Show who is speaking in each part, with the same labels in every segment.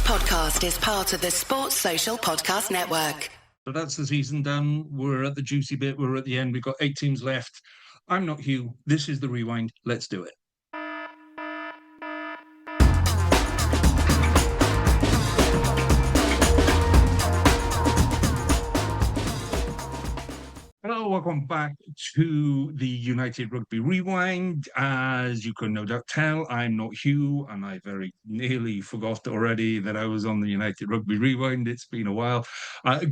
Speaker 1: podcast is part of the Sports Social Podcast Network.
Speaker 2: So that's the season done. We're at the juicy bit. We're at the end. We've got 8 teams left. I'm not Hugh. This is the rewind. Let's do it. Hello, welcome back to the United Rugby Rewind. As you can no doubt tell, I'm not Hugh, and I very nearly forgot already that I was on the United Rugby Rewind. It's been a while.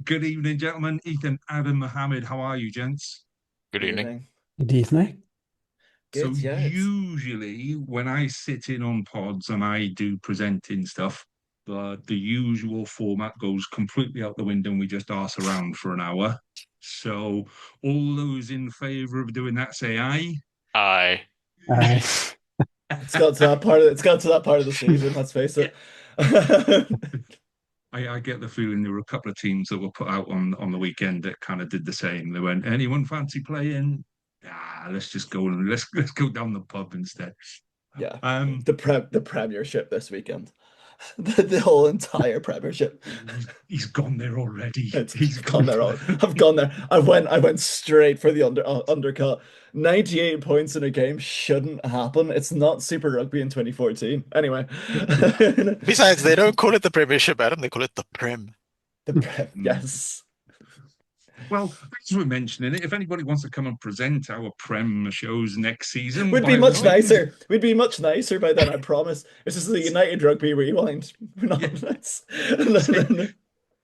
Speaker 2: Good evening, gentlemen. Ethan, Adam, Mohammed, how are you, gents?
Speaker 3: Good evening.
Speaker 4: Good evening.
Speaker 2: So
Speaker 5: Good, yeah,
Speaker 2: usually when I sit in on pods and I do presenting stuff, the usual format goes completely out the window and we just arse around for an hour. So all those in favour of doing that, say aye.
Speaker 3: Aye.
Speaker 5: It's got to that part of the season, let's face it.
Speaker 2: I get the feeling there were a couple of teams that were put out on the weekend that kind of did the same. They went, anyone fancy playing? Let's just go and let's go down the pub instead.
Speaker 5: Yeah. The Premiership this weekend. The whole entire Premiership.
Speaker 2: He's gone there already.
Speaker 5: He's gone there. I've gone there. I went straight for the undercut. 98 points in a game shouldn't happen. It's not Super Rugby in 2014. Anyway.
Speaker 3: Besides, they don't call it the Premiership, Adam. They call it the Prem.
Speaker 5: The Prem, yes.
Speaker 2: Well, thanks for mentioning it. If anybody wants to come and present our Prem shows next season,
Speaker 5: we'd be much nicer. We'd be much nicer by then, I promise. This is the United Rugby Rewind. We're not nice.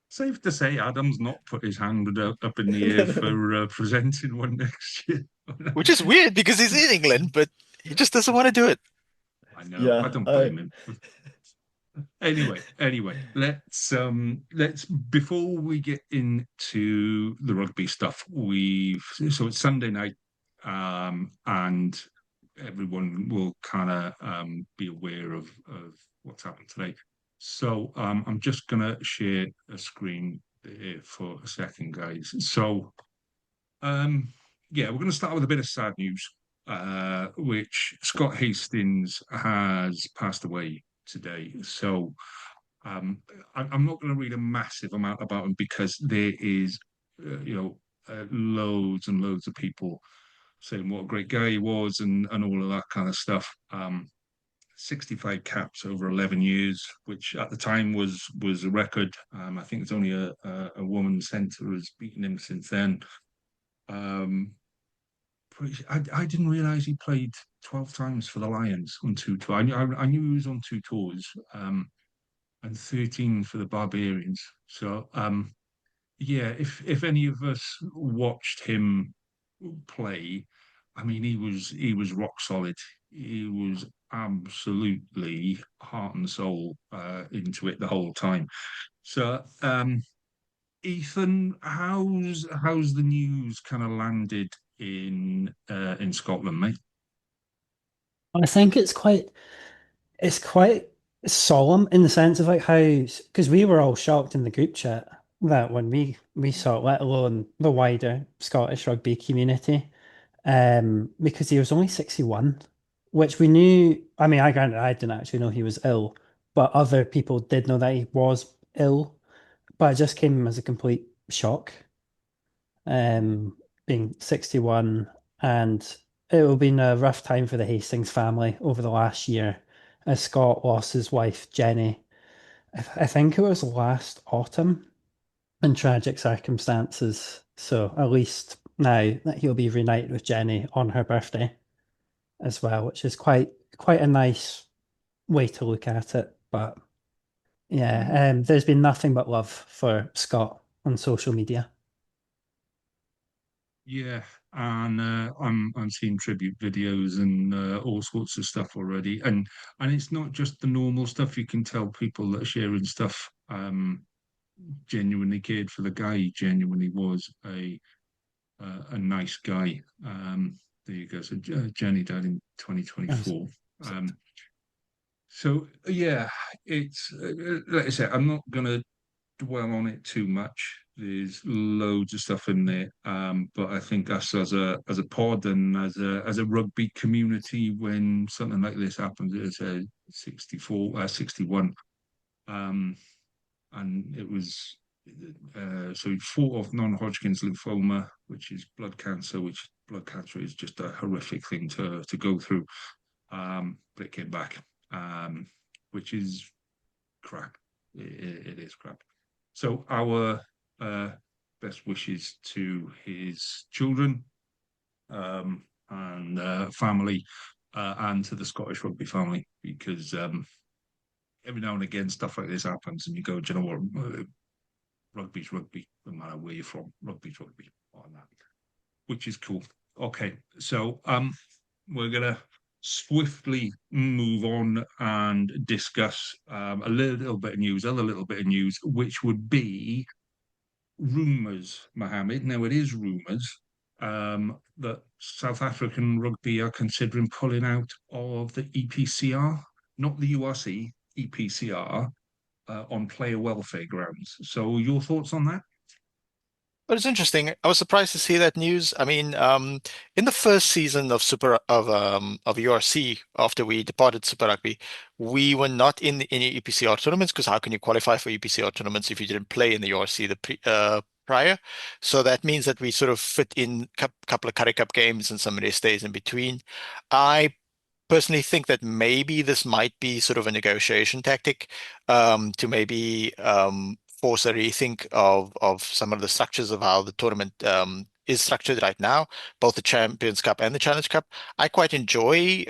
Speaker 2: Safe to say, Adam's not put his hand up in the air for presenting one next year.
Speaker 3: Which is weird because he's in England, but he just doesn't want to do it.
Speaker 2: I know. Yeah, I don't blame him. Anyway, let's before we get into the rugby stuff, so it's Sunday night, and everyone will kind of be aware of what's happened today. So I'm just gonna share a screen here for a second, guys. So we're gonna start with a bit of sad news, which Scott Hastings has passed away today. So I'm not going to read a massive amount about him because there is loads and loads of people saying what a great guy he was and all of that kind of stuff. 65 caps over 11 years, which at the time was a record. I think it's only a woman centre has beaten him since then. I didn't realise he played 12 times for the Lions on two tours. I knew he was on two tours, and 13 for the Barbarians. So, if any of us watched him play, I mean, he was rock solid. He was absolutely heart and soul into it the whole time. So, Ethan, how's the news kind of landed in Scotland, mate?
Speaker 4: I think it's quite solemn in the sense of like how, because we were all shocked in the group chat that when we saw it, let alone the wider Scottish rugby community, because he was only 61, which we knew. I mean, I didn't actually know he was ill, but other people did know that he was ill, but it just came as a complete shock. Being 61, and it will be a rough time for the Hastings family over the last year, as Scott lost his wife Jenny. I think it was last autumn, in tragic circumstances. So at least now that he'll be reunited with Jenny on her birthday as well, which is quite a nice way to look at it. But yeah, there's been nothing but love for Scott on social media.
Speaker 2: Yeah, and I'm seeing tribute videos and all sorts of stuff already, and it's not just the normal stuff. You can tell people that are sharing stuff genuinely cared for the guy. He genuinely was a nice guy. There you go. So Jenny died in 2024. So yeah, it's like I said, I'm not gonna dwell on it too much. There's loads of stuff in there, but I think us as a pod and as a rugby community, when something like this happens, it's a 61. And it was so he fought off non-Hodgkin's lymphoma, which is blood cancer, which blood cancer is just a horrific thing to go through. But it came back, which is crap. It is crap. So our best wishes to his children and family, and to the Scottish rugby family, because every now and again stuff like this happens, and you go, do you know what? Rugby's rugby, no matter where you're from. Rugby's rugby on that, which is cool. Okay, so we're gonna swiftly move on and discuss a little bit of news, other little bit of news, which would be rumours, Mohammed. Now it is rumours that South African rugby are considering pulling out of the EPCR, not the URC, EPCR, on player welfare grounds. So your thoughts on that?
Speaker 3: But it's interesting. I was surprised to see that news. I mean, in the first season of URC, after we departed Super Rugby, we were not in any EPCR tournaments, because how can you qualify for EPCR tournaments if you didn't play in the URC prior? So that means that we sort of fit in a couple of Currie Cup games and some rest days in between. I personally think that maybe this might be sort of a negotiation tactic, to maybe force a rethink of some of the structures of how the tournament is structured right now, both the Champions Cup and the Challenge Cup. I quite enjoy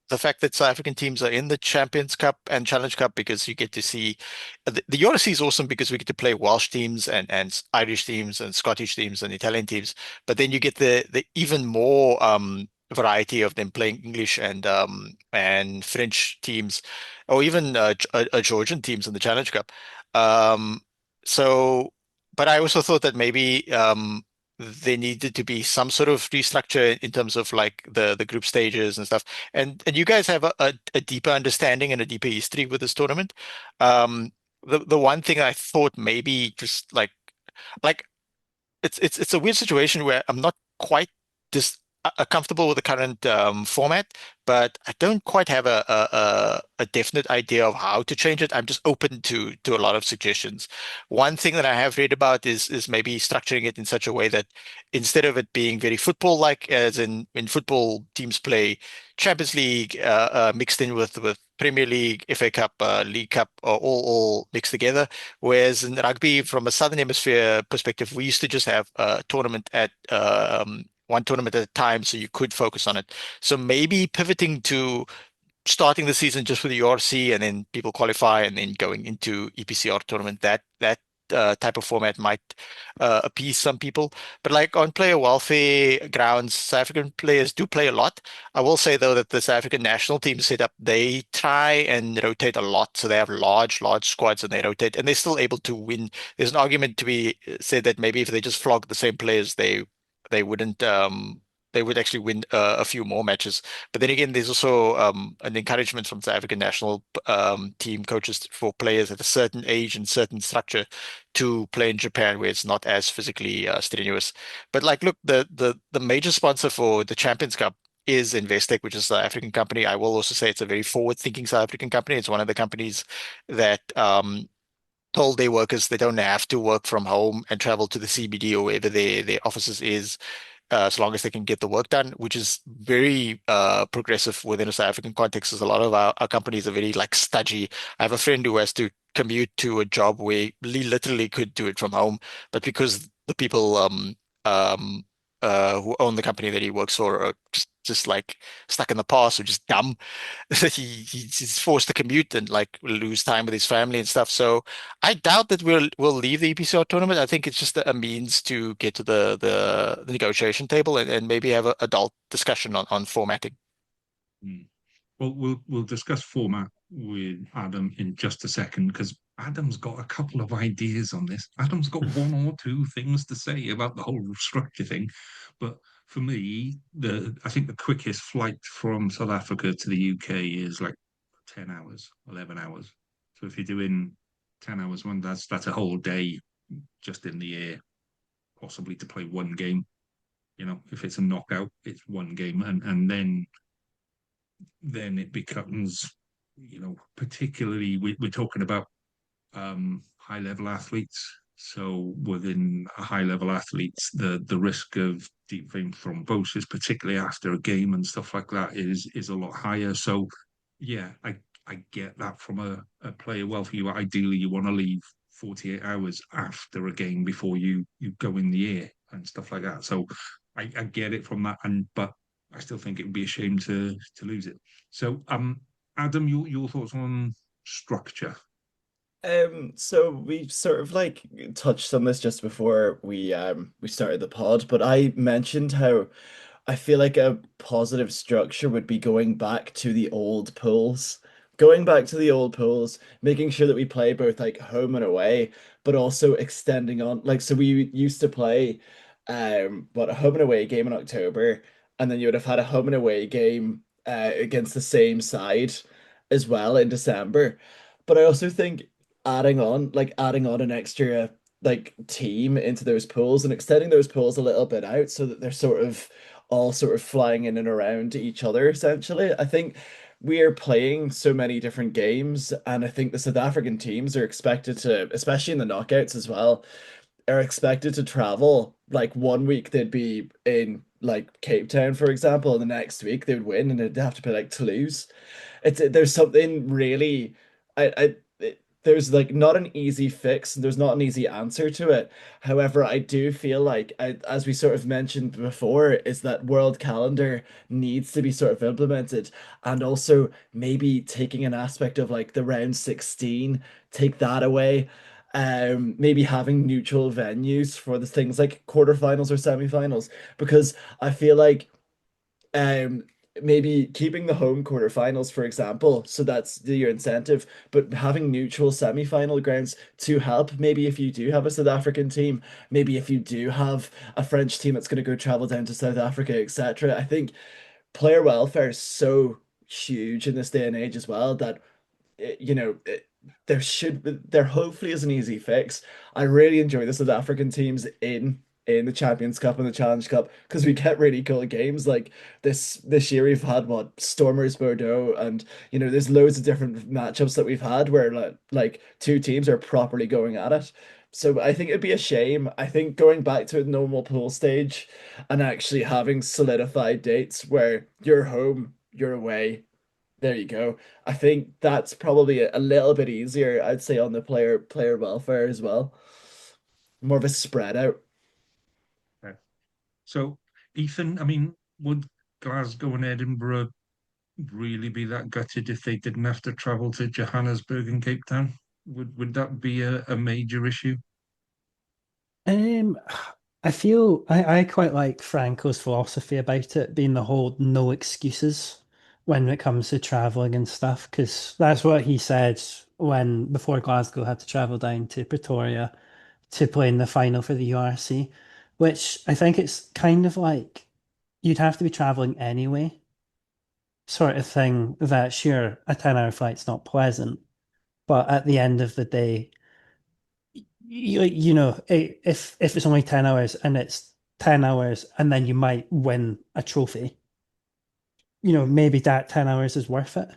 Speaker 3: the fact that South African teams are in the Champions Cup and Challenge Cup, because you get to see the URC is awesome because we get to play Welsh teams and Irish teams and Scottish teams and Italian teams, but then you get the even more variety of them playing English and French teams, or even Georgian teams in the Challenge Cup. Um, so, but I also thought that maybe there needed to be some sort of restructure in terms of like the group stages and stuff. And you guys have a deeper understanding and a deeper history with this tournament. Um, the one thing I thought maybe just like it's a weird situation where I'm not quite dis comfortable with the current format, but I don't quite have a definite idea of how to change it. I'm just open to a lot of suggestions. One thing that I have read about is maybe structuring it in such a way that instead of it being very football-like, as in football teams play Champions League mixed in with Premier League, FA Cup, League Cup, all mixed together. Whereas in rugby, from a Southern Hemisphere perspective, we used to just have a tournament at one tournament at a time, so you could focus on it. So maybe pivoting to starting the season just with the URC, and then people qualify, and then going into EPCR tournament. That type of format might appease some people. But like on player welfare grounds, South African players do play a lot. I will say though that the South African national team setup, they try and rotate a lot. So they have large squads, and they rotate, and they're still able to win. There's an argument to be said that maybe if they just flog the same players, they wouldn't they would actually win a few more matches. But then again, there's also an encouragement from South African national team coaches for players at a certain age and certain structure to play in Japan, where it's not as physically strenuous. But like, look, the major sponsor for the Champions Cup is Investec, which is a South African company. I will also say it's a very forward-thinking South African company. It's one of the companies that told their workers they don't have to work from home and travel to the CBD or wherever their offices is, as long as they can get the work done, which is very progressive within a South African context, as a lot of our companies are very like stodgy. I have a friend who has to commute to a job where he literally could do it from home, but because the people um, who own the company that he works for are just like stuck in the past, or just dumb, that he's forced to commute and like lose time with his family and stuff. So I doubt that we'll leave the EPCR tournament. I think it's just a means to get to the negotiation table, and maybe have an adult discussion on formatting.
Speaker 2: Mm. Well, we'll discuss format with Adam in just a second, because Adam's got a couple of ideas on this. Adam's got one or two things to say about the whole structure thing. But for me, I think the quickest flight from South Africa to the UK is like 10 hours, 11 hours. So if you're doing 10 hours one, that's a whole day just in the air, possibly to play one game. You know, if it's a knockout, it's one game, and then it becomes particularly we're talking about high level athletes. So within high level athletes, the risk of deep vein thrombosis, particularly after a game and stuff like that, is a lot higher. So yeah, I get that from a player. Well, for you, ideally you want to leave 48 hours after a game before you go in the air and stuff like that. So I get it from that, but I still think it would be a shame to lose it. So Adam, your thoughts on structure?
Speaker 5: So we sort of like touched on this just before we started the pod, but I mentioned how I feel like a positive structure would be going back to the old pools. Going back to the old pools, making sure that we play both like home and away, but also extending on like so we used to play a home and away game in October, and then you would have had a home and away game against the same side as well in December. But I also think adding on an extra like team into those pools and extending those pools a little bit out so that they're sort of all sort of flying in and around each other essentially. I think we are playing so many different games, and I think the South African teams are expected to, especially in the knockouts as well, are expected to travel. Like one week they'd be in like Cape Town, for example, and the next week they would win and they'd have to play like Toulouse. There's something really there's like not an easy fix and there's not an easy answer to it. However, I do feel like as we sort of mentioned before, is that world calendar needs to be sort of implemented, and also maybe taking an aspect of like the round 16, take that away. Maybe having neutral venues for the things like quarterfinals or semifinals, because I feel like um maybe keeping the home quarterfinals, for example, so that's your incentive, but having neutral semi-final grounds to help maybe if you do have a South African team, maybe if you do have a French team that's going to go travel down to South Africa, etc. I think player welfare is so huge in this day and age as well that there hopefully is an easy fix. I really enjoy the South African teams in the Champions Cup and the Challenge Cup because we get really cool games like this year we've had what Stormers Bordeaux, and there's loads of different matchups that we've had where like two teams are properly going at it. So I think it'd be a shame. I think going back to a normal pool stage and actually having solidified dates where you're home, you're away, there you go. I think that's probably a little bit easier, I'd say, on the player welfare as well. More of a spread out.
Speaker 2: Okay. So, Ethan, I mean, would Glasgow and Edinburgh really be that gutted if they didn't have to travel to Johannesburg and Cape Town? Would that be a major issue?
Speaker 4: Um, I feel I quite like Franco's philosophy about it being the whole no excuses when it comes to traveling and stuff, because that's what he said when before Glasgow had to travel down to Pretoria to play in the final for the URC, which I think it's kind of like you'd have to be traveling anyway, sort of thing. That sure, a 10-hour flight's not pleasant, but at the end of the day, if it's only 10 hours and it's 10 hours and then you might win a trophy, maybe that 10 hours is worth it.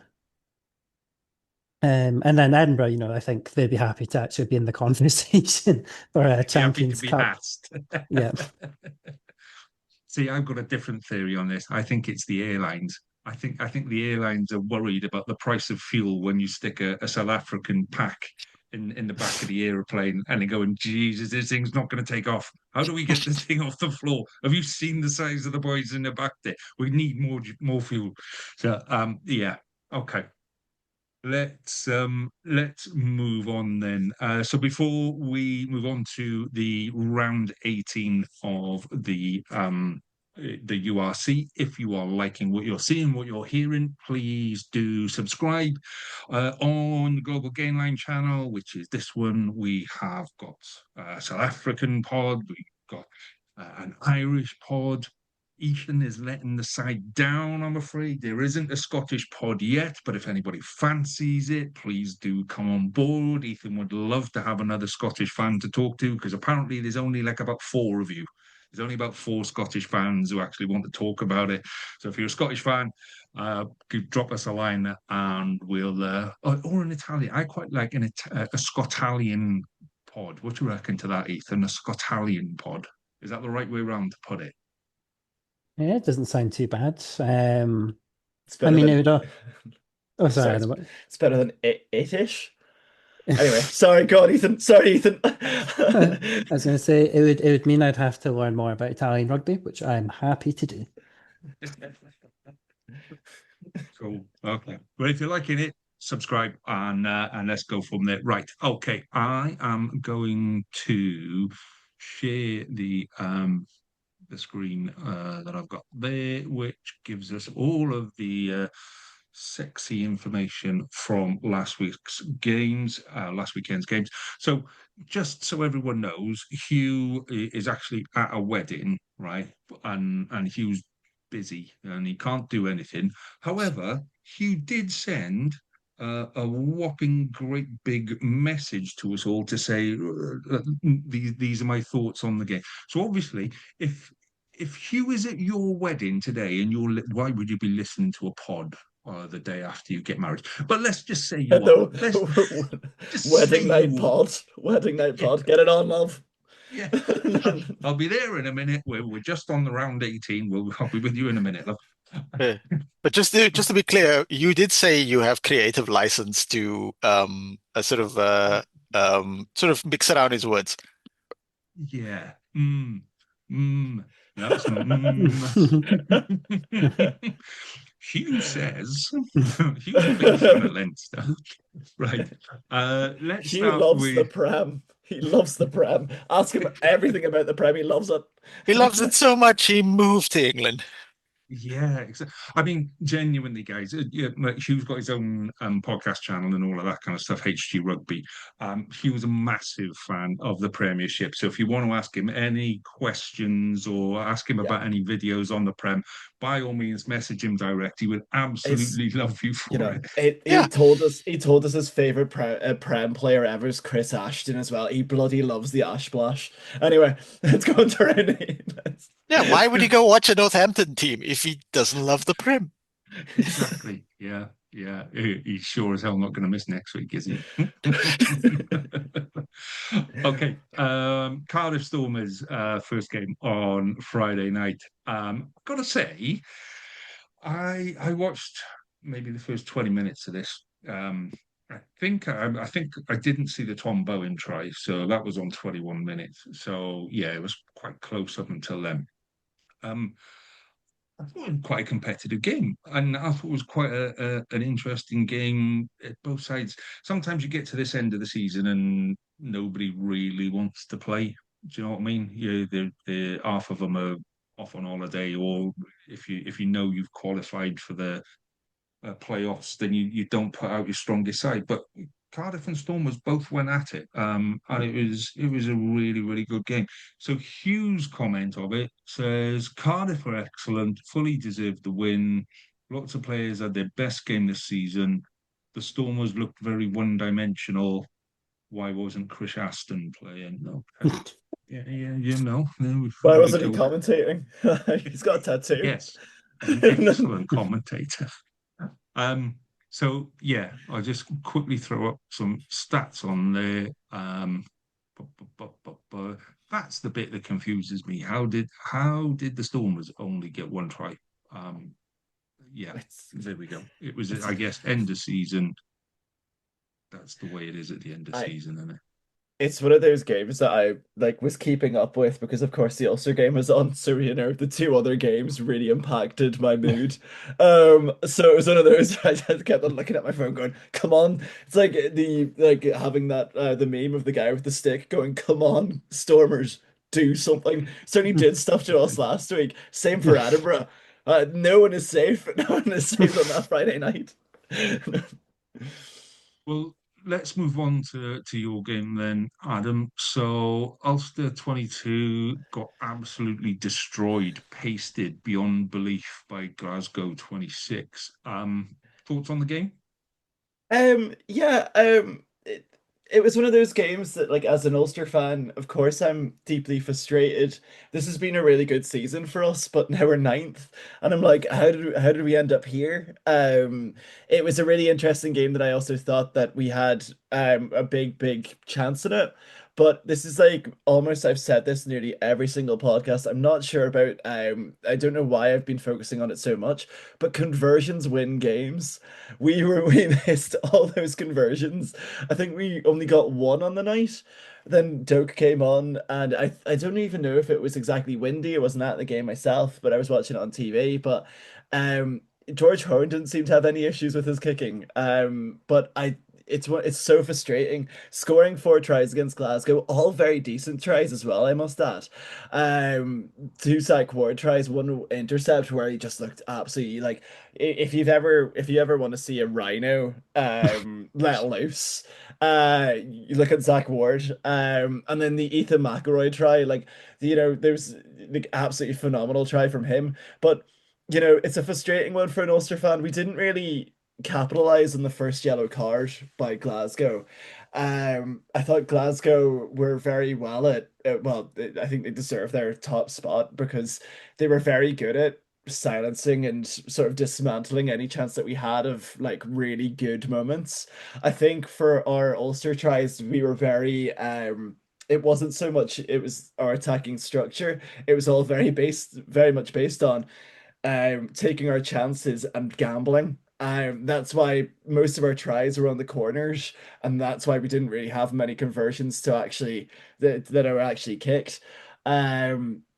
Speaker 4: And then Edinburgh, I think they'd be happy to actually be in the conversation for a
Speaker 2: Be happy to
Speaker 4: Champions
Speaker 2: be
Speaker 4: Cup.
Speaker 2: asked.
Speaker 4: Yeah.
Speaker 2: See, I've got a different theory on this. I think it's the airlines. I think the airlines are worried about the price of fuel when you stick a South African pack in the back of the aeroplane and they're going, Jesus, this thing's not going to take off. How do we get this thing off the floor? Have you seen the size of the boys in the back there? We need more fuel. So yeah, okay. Let's move on then. So before we move on to the round 18 of the URC, if you are liking what you're seeing, what you're hearing, please do subscribe on the Global Gainline channel, which is this one. We have got a South African pod, we've got an Irish pod. Ethan is letting the side down, I'm afraid. There isn't a Scottish pod yet, but if anybody fancies it, please do come on board. Ethan would love to have another Scottish fan to talk to because apparently there's only like about four of you. There's only about 4 Scottish fans who actually want to talk about it. So if you're a Scottish fan, drop us a line and we'll, or an Italian. I quite like a Scotalian pod. What do you reckon to that, Ethan? A Scotalian pod. Is that the right way around to put it?
Speaker 4: Yeah, it doesn't sound too bad.
Speaker 5: It's
Speaker 4: I
Speaker 5: better
Speaker 4: mean,
Speaker 5: than.
Speaker 4: it would. Oh, sorry,
Speaker 5: Sorry,
Speaker 4: Adam.
Speaker 5: it's better than it-ish. Anyway, sorry, go on, Ethan. Sorry, Ethan.
Speaker 4: I was going to say it would mean I'd have to learn more about Italian rugby, which I'm happy to do.
Speaker 2: Cool. Okay. Well, if you're liking it, subscribe and let's go from there. Right. Okay. I am going to share the screen that I've got there, which gives us all of the sexy information from last week's games, last weekend's games. So just so everyone knows, Hugh is actually at a wedding, right? And Hugh's busy and he can't do anything. However, Hugh did send a whopping great big message to us all to say these are my thoughts on the game. So obviously, if Hugh is at your wedding today and why would you be listening to a pod the day after you get married? But let's just say you are. Let's just
Speaker 5: Wedding
Speaker 2: say
Speaker 5: night
Speaker 2: you are.
Speaker 5: pod. Wedding night
Speaker 2: Yeah.
Speaker 5: pod. Get it on, love.
Speaker 2: Yeah, I'll be there in a minute. We're just on the round 18. I'll be with you in a minute, love.
Speaker 3: Yeah. But just to be clear, you did say you have creative license to sort of mix around his words.
Speaker 2: Yeah. That's Hugh says Hugh's a big fan of Leinster. Right. Let's
Speaker 5: Hugh
Speaker 2: start
Speaker 5: loves the
Speaker 2: with
Speaker 5: Prem. He loves the Prem. Ask him everything about the Prem. He loves it.
Speaker 3: He loves it so much he moved to England.
Speaker 2: yeah, exactly. I mean, genuinely, guys. Yeah, like Hugh's got his own podcast channel and all of that kind of stuff. HG Rugby. He was a massive fan of the Premiership. So if you want to ask him any questions or ask him
Speaker 5: Yeah.
Speaker 2: about any videos on the Prem, by all means, message him direct. He would
Speaker 5: It's,
Speaker 2: absolutely love you for it.
Speaker 3: Yeah.
Speaker 5: he told us his favorite Prem player ever is Chris Ashton as well. He bloody loves the Ash Splash. Anyway, let's go on to Rennie.
Speaker 3: Yeah, why would he go watch a Northampton team if he doesn't love the Prim?
Speaker 2: Exactly. Yeah. Yeah. He's sure as hell not going to miss next week, is he? Okay. Cardiff Stormers first game on Friday night. Gotta say, I watched maybe the first 20 minutes of this. I think I didn't see the Tom Bowen try, so that was on 21 minutes. So yeah, it was quite close up until then. Um, I thought it was quite a competitive game, and I thought it was quite an interesting game at both sides. Sometimes you get to this end of the season and nobody really wants to play. Do you know what I mean? Yeah, the half of them are off on holiday, or if you know you've qualified for the playoffs, then you don't put out your strongest side. But Cardiff and Stormers both went at it, and it was a really really good game. So Hugh's comment of it says Cardiff were excellent, fully deserved the win. Lots of players had their best game this season. The Stormers looked very one-dimensional. Why wasn't Chris Aston playing? Okay. Yeah,
Speaker 5: Why
Speaker 2: there we
Speaker 5: wasn't he
Speaker 2: go.
Speaker 5: commentating? He's got a tattoo.
Speaker 2: Yes, an excellent commentator. So yeah, I'll just quickly throw up some stats on there. That's the bit that confuses me. How did the Stormers only get one try? Yeah, there we go. It was, I guess, end of season. That's the way it is at the end of season, isn't it?
Speaker 5: It's one of those games that I was keeping up with because of course the Ulster game was on, so the two other games really impacted my mood. So it was one of those I just kept on looking at my phone going, come on. It's like having that the meme of the guy with the stick going, come on, Stormers, do something. Certainly did stuff to us last week. Same for Edinburgh. No one is safe. No one is safe on that Friday night.
Speaker 2: Well, let's move on to your game then, Adam. So Ulster 22 got absolutely destroyed, pasted beyond belief by Glasgow 26. Thoughts on the game?
Speaker 5: Yeah, it was one of those games that, like, as an Ulster fan, of course, I'm deeply frustrated. This has been a really good season for us, but now we're ninth, and I'm like, how did we end up here? It was a really interesting game that I also thought that we had a big chance in it. But this is like almost, I've said this nearly every single podcast. I'm not sure about I don't know why I've been focusing on it so much, but conversions win games. We missed all those conversions. I think we only got one on the night. Then Doak came on, and I don't even know if it was exactly windy. I wasn't at the game myself, but I was watching it on TV. But um, George Horn didn't seem to have any issues with his kicking. But it's so frustrating scoring four tries against Glasgow, all very decent tries as well, I must add. Um, Two Zach Ward tries, one intercept where he just looked absolutely like if you ever want to see a rhino let loose, you look at Zach Ward. And then the Ethan McElroy try, like, there's the absolutely phenomenal try from him. But it's a frustrating one for an Ulster fan. We didn't really capitalize on the first yellow card by Glasgow. I thought Glasgow were very well I think they deserve their top spot because they were very good at silencing and sort of dismantling any chance that we had of like really good moments. I think for our Ulster tries, we were it wasn't so much it was our attacking structure. It was all very much based on taking our chances and gambling. That's why most of our tries were on the corners, and that's why we didn't really have many conversions to actually that are actually kicked.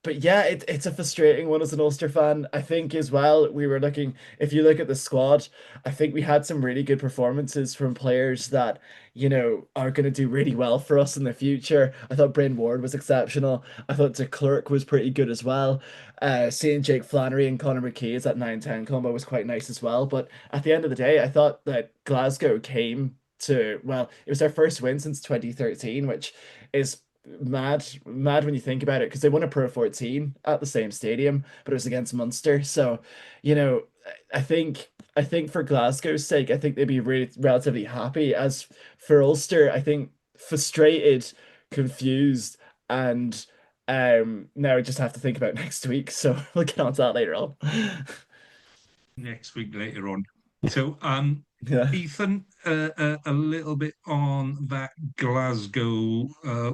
Speaker 5: But yeah, it's a frustrating one as an Ulster fan. I think as well, if you look at the squad, I think we had some really good performances from players that, are going to do really well for us in the future. I thought Bryn Ward was exceptional. I thought De Klerk was pretty good as well. Seeing Jake Flannery and Connor McKay as that 9-10 combo was quite nice as well. But at the end of the day, I thought that Glasgow came well, it was their first win since 2013, which is mad when you think about it, because they won a Pro 14 at the same stadium, but it was against Munster. So, you know, I think for Glasgow's sake, I think they'd be really relatively happy. As for Ulster, I think frustrated, confused, and now I just have to think about next week. So we'll get on to that later on.
Speaker 2: Next week later on. So,
Speaker 5: Yeah.
Speaker 2: Ethan, a little bit on that Glasgow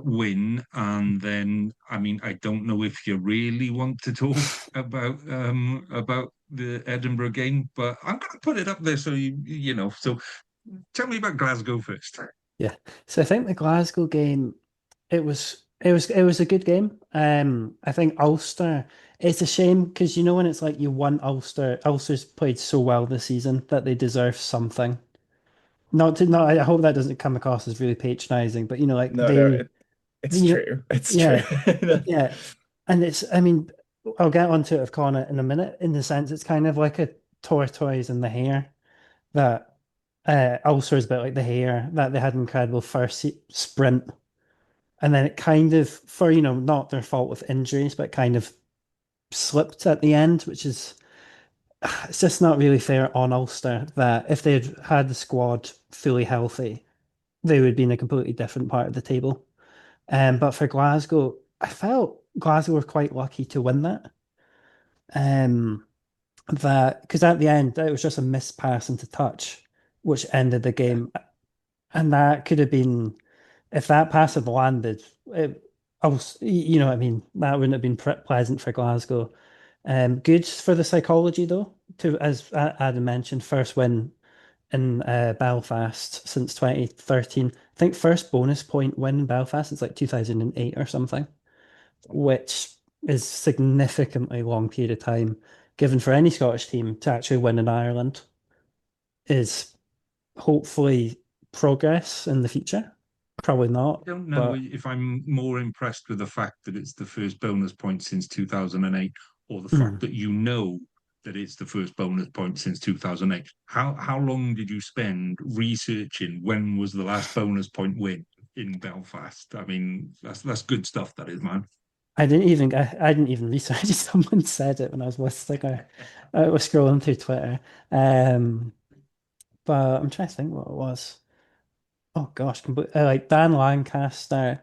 Speaker 2: win, and then I mean, I don't know if you really want to talk about the Edinburgh game, but I'm going to put it up there so you know. So, tell me about Glasgow first.
Speaker 4: Yeah. So I think the Glasgow game, it was a good game. I think Ulster, it's a shame because when it's like you want Ulster's played so well this season that they deserve something. I hope that doesn't come across as really patronizing, but like
Speaker 5: No, no, it's
Speaker 4: you know,
Speaker 5: true. It's true.
Speaker 4: yeah, yeah. And I mean, I'll get onto it of Connor in a minute, in the sense it's kind of like a tortoise and the hare that Ulster is a bit like the hare that they had an incredible first sprint, and then it kind of, for not their fault with injuries, but kind of slipped at the end, which is it's just not really fair on Ulster that if they had the squad fully healthy, they would be in a completely different part of the table. But for Glasgow, I felt Glasgow were quite lucky to win that. Um, that because at the end it was just a missed pass into touch, which ended the game, and that could have been if that pass had landed. You know what I mean? That wouldn't have been pleasant for Glasgow. Good for the psychology though. To as Adam mentioned, first win in Belfast since 2013. I think first bonus point win in Belfast is like 2008 or something, which is significantly long period of time given for any Scottish team to actually win in Ireland is hopefully progress in the future. Probably not,
Speaker 2: I don't know
Speaker 4: but
Speaker 2: if I'm more impressed with the fact that it's the first bonus point since 2008, or the fact
Speaker 4: mm,
Speaker 2: that that it's the first bonus point since 2008. How long did you spend researching when was the last bonus point win in Belfast? I mean, that's good stuff, that is, man.
Speaker 4: I didn't even research it. Someone said it when I was listening. I was scrolling through Twitter. But I'm trying to think what it was. oh gosh, like Dan Lancaster,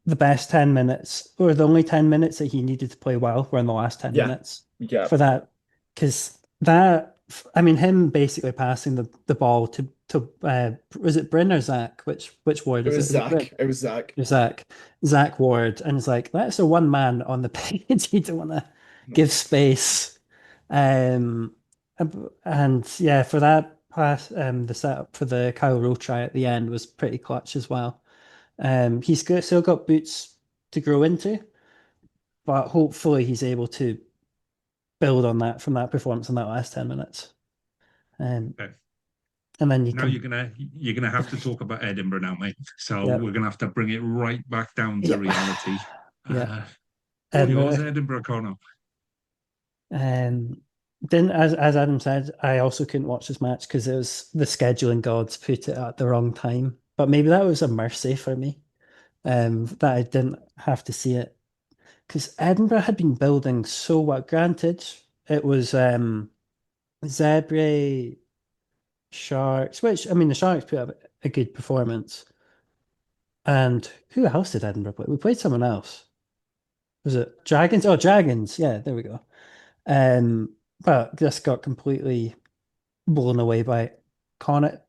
Speaker 4: the best 10 minutes, or the only 10 minutes that he needed to play well were in the last 10
Speaker 5: Yeah,
Speaker 4: minutes
Speaker 5: yeah.
Speaker 4: for that. Because that, I mean, him basically passing the ball to was it Bryn or Zach? Which ward
Speaker 5: It
Speaker 4: is
Speaker 5: was
Speaker 4: it? Is it Bryn?
Speaker 5: Zach. It was Zach.
Speaker 4: Zach. Zach Ward. And it's like, that's a one man on the page. You don't want to give space. Um, and yeah, for that pass, the setup for the Kyle Rowe try at the end was pretty clutch as well. Still got boots to grow into, but hopefully he's able to build on that from that performance in that last 10 minutes. Um,
Speaker 2: Okay.
Speaker 4: and then you
Speaker 2: Now
Speaker 4: can,
Speaker 2: you're gonna have to talk about Edinburgh now, mate. So
Speaker 4: yeah,
Speaker 2: we're gonna have to bring it right back down to
Speaker 4: yep,
Speaker 2: reality.
Speaker 4: yeah.
Speaker 2: Uh, all yours,
Speaker 4: Edinburgh.
Speaker 2: Edinburgh, Connor.
Speaker 4: Um, didn't as Adam said, I also couldn't watch this match because it was the scheduling gods put it at the wrong time. But maybe that was a mercy for me, that I didn't have to see it because Edinburgh had been building so well. Granted, it was Zebre Sharks, which I mean the Sharks put up a good performance. And who else did Edinburgh play? We played someone else. Was it Dragons? Oh, Dragons. Yeah, there we go. But just got completely blown away by Connacht.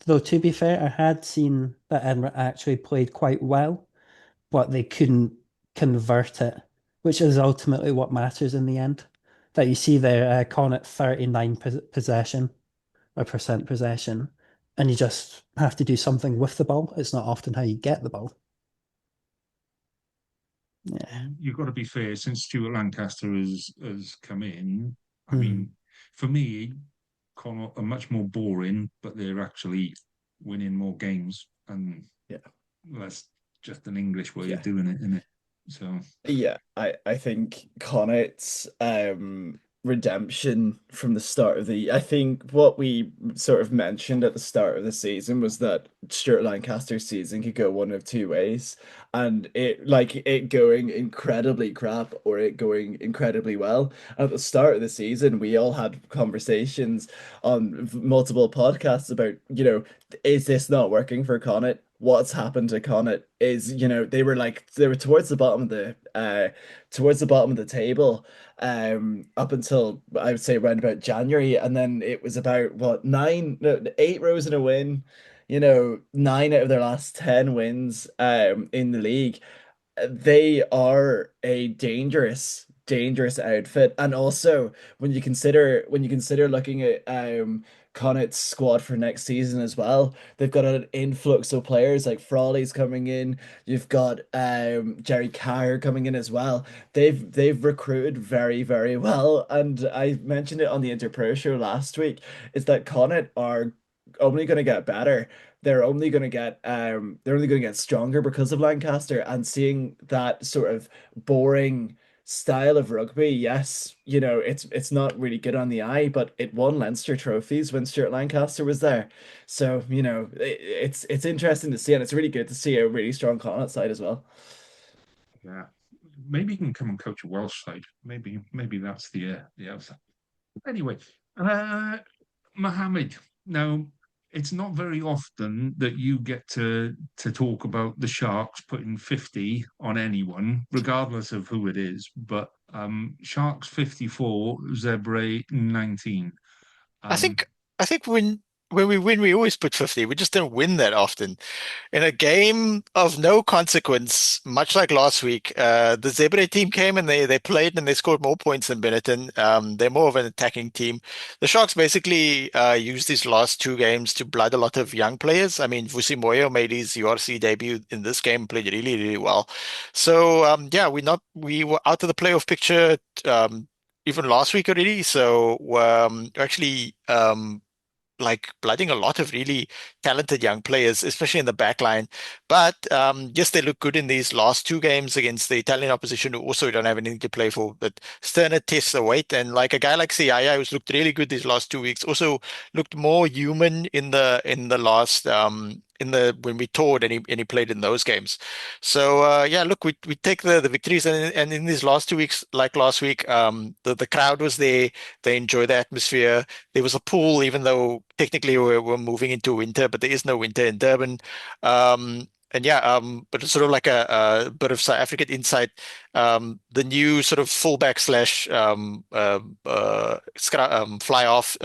Speaker 4: Though to be fair, I had seen that Edinburgh actually played quite well, but they couldn't convert it, which is ultimately what matters in the end. That you see there, Connacht 39 possession or percent possession, and you just have to do something with the ball. It's not often how you get the ball. Yeah.
Speaker 2: You've got to be fair. Since Stuart Lancaster has come in, I
Speaker 4: Mm.
Speaker 2: mean, for me, Connacht are much more boring, but they're actually winning more games, and
Speaker 5: Yeah.
Speaker 2: that's just an English way
Speaker 5: Yeah.
Speaker 2: of doing it, isn't it? So
Speaker 5: Yeah, I think Connacht's redemption from the start of the I think what we sort of mentioned at the start of the season was that Stuart Lancaster's season could go one of two ways, and it going incredibly crap or it going incredibly well. At the start of the season, we all had conversations on multiple podcasts about, is this not working for Connacht? What's happened to Connacht is, they were towards the bottom of the table up until I would say around about January, and then it was about what nine no, 8 rows in a win, 9 out of their last 10 wins in the league. They are a dangerous outfit. And also when you consider looking at Connacht's squad for next season as well, they've got an influx of players like Frawley's coming in. You've got Jerry Carr coming in as well. They've recruited very, very well. And I mentioned it on the Interpro show last week, is that Connacht are only going to get better. They're only going to get stronger because of Lancaster, and seeing that sort of boring style of rugby. Yes, it's not really good on the eye, but it won Leinster trophies when Stuart Lancaster was there. So, it's interesting to see, and it's really good to see a really strong Connacht side as well.
Speaker 2: yeah, maybe you can come and coach a Welsh side. Maybe that's the outside. Anyway, Mohammed. Now, it's not very often that you get to talk about the Sharks putting 50 on anyone, regardless of who it is. But Sharks 54, Zebre 19.
Speaker 3: I
Speaker 2: Um,
Speaker 3: think I think when we win, we always put 50. We just don't win that often. In a game of no consequence, much like last week, the Zebre team came and they played and they scored more points than Benetton. They're more of an attacking team. The Sharks basically used these last two games to blood a lot of young players. I mean, Vusi Moyo made his URC debut in this game, played really, really well. So yeah, we were out of the playoff picture even last week already. So actually like blooding a lot of really talented young players, especially in the back line. But yes, they look good in these last two games against the Italian opposition who also don't have anything to play for. But Sterner tests the weight, and like a guy like Siaya, who's looked really good these last 2 weeks, also looked more human in the last when we toured and he played in those games. So yeah, look, we take the victories, and in these last 2 weeks, like last week, the crowd was there. They enjoy the atmosphere. There was a pool, even though technically we're moving into winter, but there is no winter in Durban. And yeah, but it's sort of like a bit of South African insight. The new sort of fullback slash fly off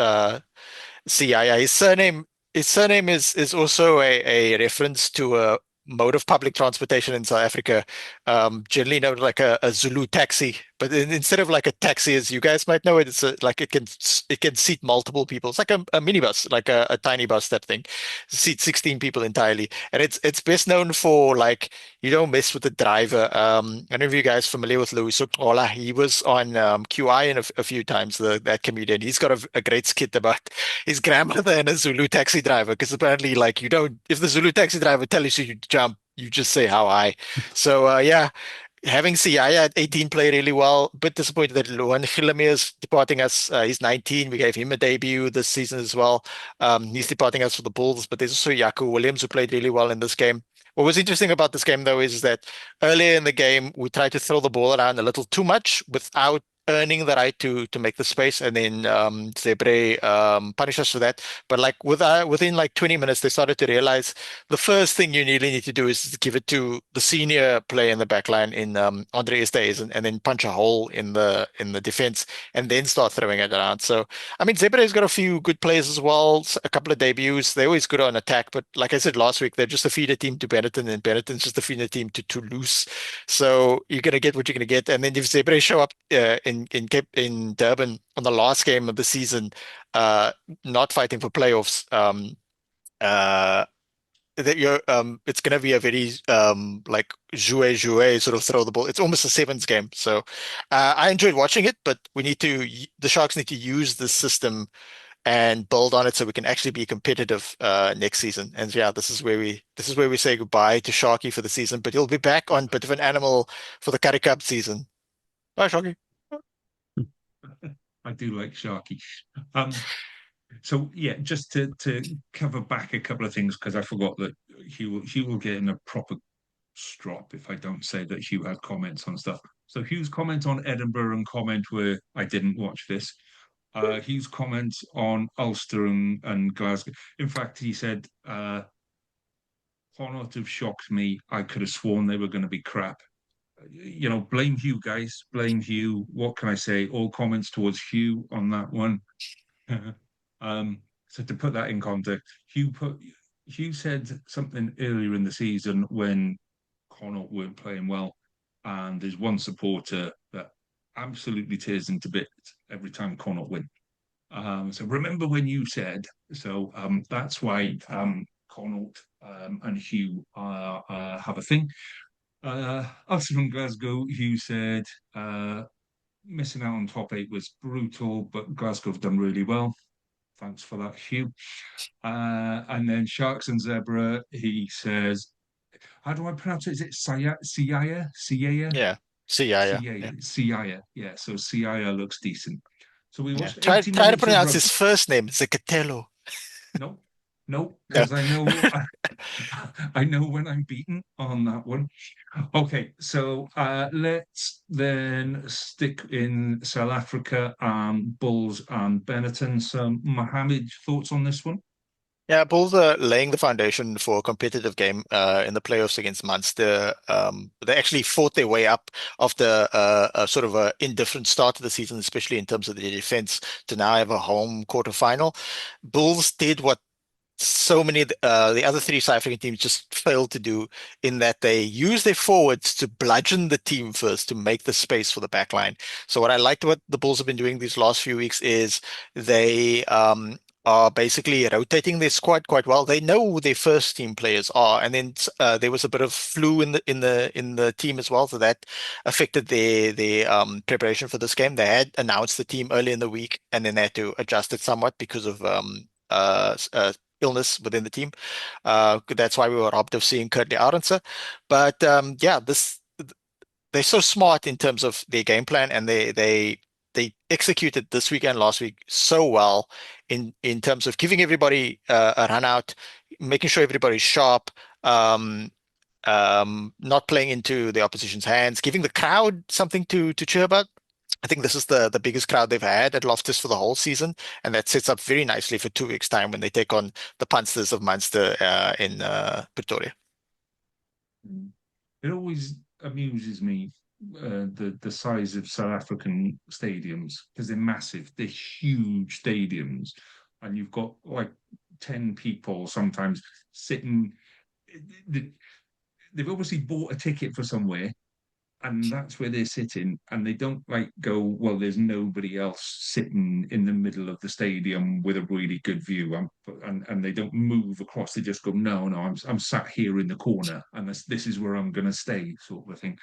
Speaker 3: CII. His surname is also a reference to a mode of public transportation in South Africa, generally known like a Zulu taxi. But instead of like a taxi, as you guys might know, like it can seat multiple people. It's like a minibus, like a tiny bus type thing. Seat 16 people entirely, and it's best known for like you don't mess with the driver. I don't know if you guys familiar with Louis Sokola. He was on QI in a few times. That comedian. He's got a great skit about his grandmother and a Zulu taxi driver, because apparently, like, you don't, if the Zulu taxi driver tells you to jump, you just say how high. So yeah, having Siaya at 18 play really well. Bit disappointed that Luan Gilame is departing us. He's 19. We gave him a debut this season as well. He's departing us for the Bulls, but there's also Yaku Williams who played really well in this game. What was interesting about this game, though, is that earlier in the game, we tried to throw the ball around a little too much without earning the right to make the space, and then Zebre punished us for that. But like within like 20 minutes, they started to realize the first thing you really need to do is give it to the senior player in the back line in Andre Estes, and then punch a hole in the defense, and then start throwing it around. So I mean, Zebre's got a few good players as well, a couple of debuts. They're always good on attack, but like I said last week, they're just a feeder team to Benetton, and Benetton's just a feeder team to Toulouse. So you're gonna get what you're gonna get, and then if Zebre show up in Durban on the last game of the season, uh, not fighting for playoffs, uh, that you're it's gonna be a very like jouer sort of throw the ball. It's almost a sevens game. So I enjoyed watching it, but the Sharks need to use this system and build on it so we can actually be competitive next season. And yeah, this is where we say goodbye to Sharky for the season, but he'll be back on Bit of an Animal for the Currie Cup season. Bye, Sharky.
Speaker 2: I do like Sharky. So yeah, just to cover back a couple of things, because I forgot that Hugh will get in a proper strop if I don't say that Hugh had comments on stuff. So Hugh's comment on Edinburgh and comment where I didn't watch this. Hugh's comment on Ulster and Glasgow. In fact, he said, Connacht have shocked me. I could have sworn they were going to be crap. You know, blame Hugh, guys. Blame Hugh. What can I say? All comments towards Hugh on that one. So to put that in context, Hugh said something earlier in the season when Connacht weren't playing well, and there's one supporter that absolutely tears into bits every time Connacht win. So remember when you said so? That's why Connacht and Hugh have a thing. Us from Glasgow, Hugh said missing out on top eight was brutal, but Glasgow have done really well. Thanks for that, Hugh. And then Sharks and Zebra, he says, how do I pronounce it? Is it Siaya? Siaya?
Speaker 3: Yeah. See ya, yeah. Yeah.
Speaker 2: Siaya. Yeah, so Siaya looks decent. So we
Speaker 3: Yeah.
Speaker 2: watched
Speaker 3: Try
Speaker 2: 80
Speaker 3: try to
Speaker 2: minutes of
Speaker 3: pronounce
Speaker 2: rugby.
Speaker 3: his first name, Zekatelo.
Speaker 2: No, no,
Speaker 3: No.
Speaker 2: because I know when I'm beaten on that one. Okay, so let's then stick in South Africa, Bulls and Benetton. So Mohammed, thoughts on this one?
Speaker 3: Yeah, Bulls are laying the foundation for a competitive game in the playoffs against Munster. They actually fought their way up after a sort of a indifferent start to the season, especially in terms of the defense, to now have a home quarterfinal. Bulls did what so many the other three South African teams just failed to do, in that they use their forwards to bludgeon the team first to make the space for the back line. So what I liked what the Bulls have been doing these last few weeks is they are basically rotating their squad quite well. They know who their first team players are, and then there was a bit of flu in the team as well, so that affected their preparation for this game. They had announced the team early in the week, and then they had to adjust it somewhat because of illness within the team. That's why we were robbed of seeing Kurtley Arendse. But yeah, they're so smart in terms of their game plan, and they they executed this weekend, last week so well in terms of giving everybody a run out, making sure everybody's sharp, not playing into the opposition's hands, giving the crowd something to cheer about. I think this is the biggest crowd they've had at Loftus for the whole season, and that sets up very nicely for 2 weeks' time when they take on the Punsters of Munster in Pretoria.
Speaker 2: It always amuses me the size of South African stadiums because they're massive, they're huge stadiums, and you've got like 10 people sometimes sitting. They've obviously bought a ticket for somewhere, and that's where they're sitting, and they don't like go, well, there's nobody else sitting in the middle of the stadium with a really good view, and they don't move across. They just go, no, I'm sat here in the corner, and this is where I'm going to stay, sort of a thing.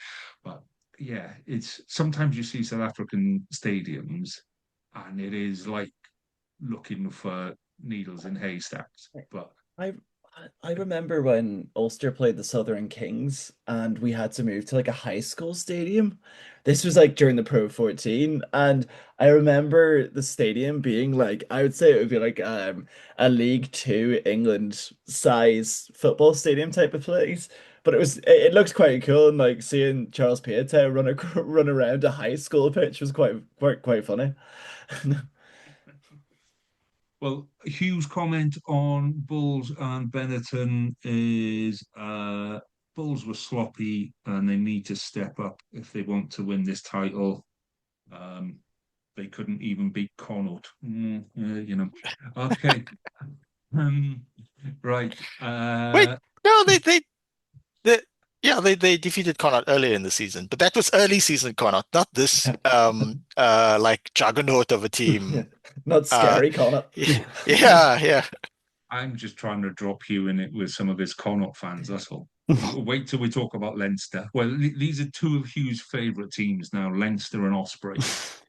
Speaker 2: But yeah, it's sometimes you see South African stadiums, and it is like looking for needles in haystacks. But
Speaker 5: I I remember when Ulster played the Southern Kings and we had to move to like a high school stadium. This was like during the Pro 14, and I remember the stadium being like, I would say it would be like a League Two England size football stadium type of place. But it looked quite cool, and like seeing Charles Piutau run around a high school pitch was quite funny.
Speaker 2: well, Hugh's comment on Bulls and Benetton is Bulls were sloppy and they need to step up if they want to win this title. Um, they couldn't even beat Connacht. Okay. Um, right.
Speaker 3: Wait, no, they yeah, they defeated Connacht earlier in the season, but that was early season Connacht, not this like juggernaut of a
Speaker 5: Yeah.
Speaker 3: team.
Speaker 5: Not
Speaker 3: Uh,
Speaker 5: scary, Connor.
Speaker 3: yeah.
Speaker 2: I'm just trying to drop Hugh in it with some of his Connacht fans. That's all. Wait till we talk about Leinster. Well, these are two of Hugh's favourite teams now, Leinster and Ospreys.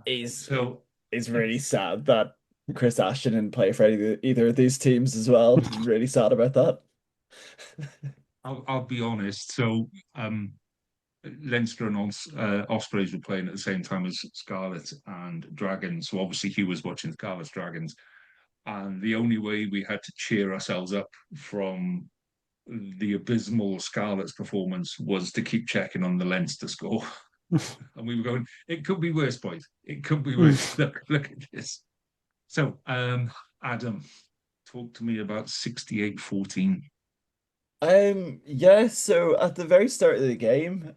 Speaker 5: Is
Speaker 2: So
Speaker 5: is really sad that Chris Ashton didn't play for either of these teams as well. Really sad about that.
Speaker 2: I'll be honest. So Leinster and Ospreys were playing at the same time as Scarlet and Dragons. So obviously Hugh was watching Scarlet Dragons. And the only way we had to cheer ourselves up from the abysmal Scarlet's performance was to keep checking on the Leinster score. And we were going, it could be worse, boys. It could be worse. Look at this. So, Adam, talk to me about 68-14.
Speaker 5: Yeah, so at the very start of the game,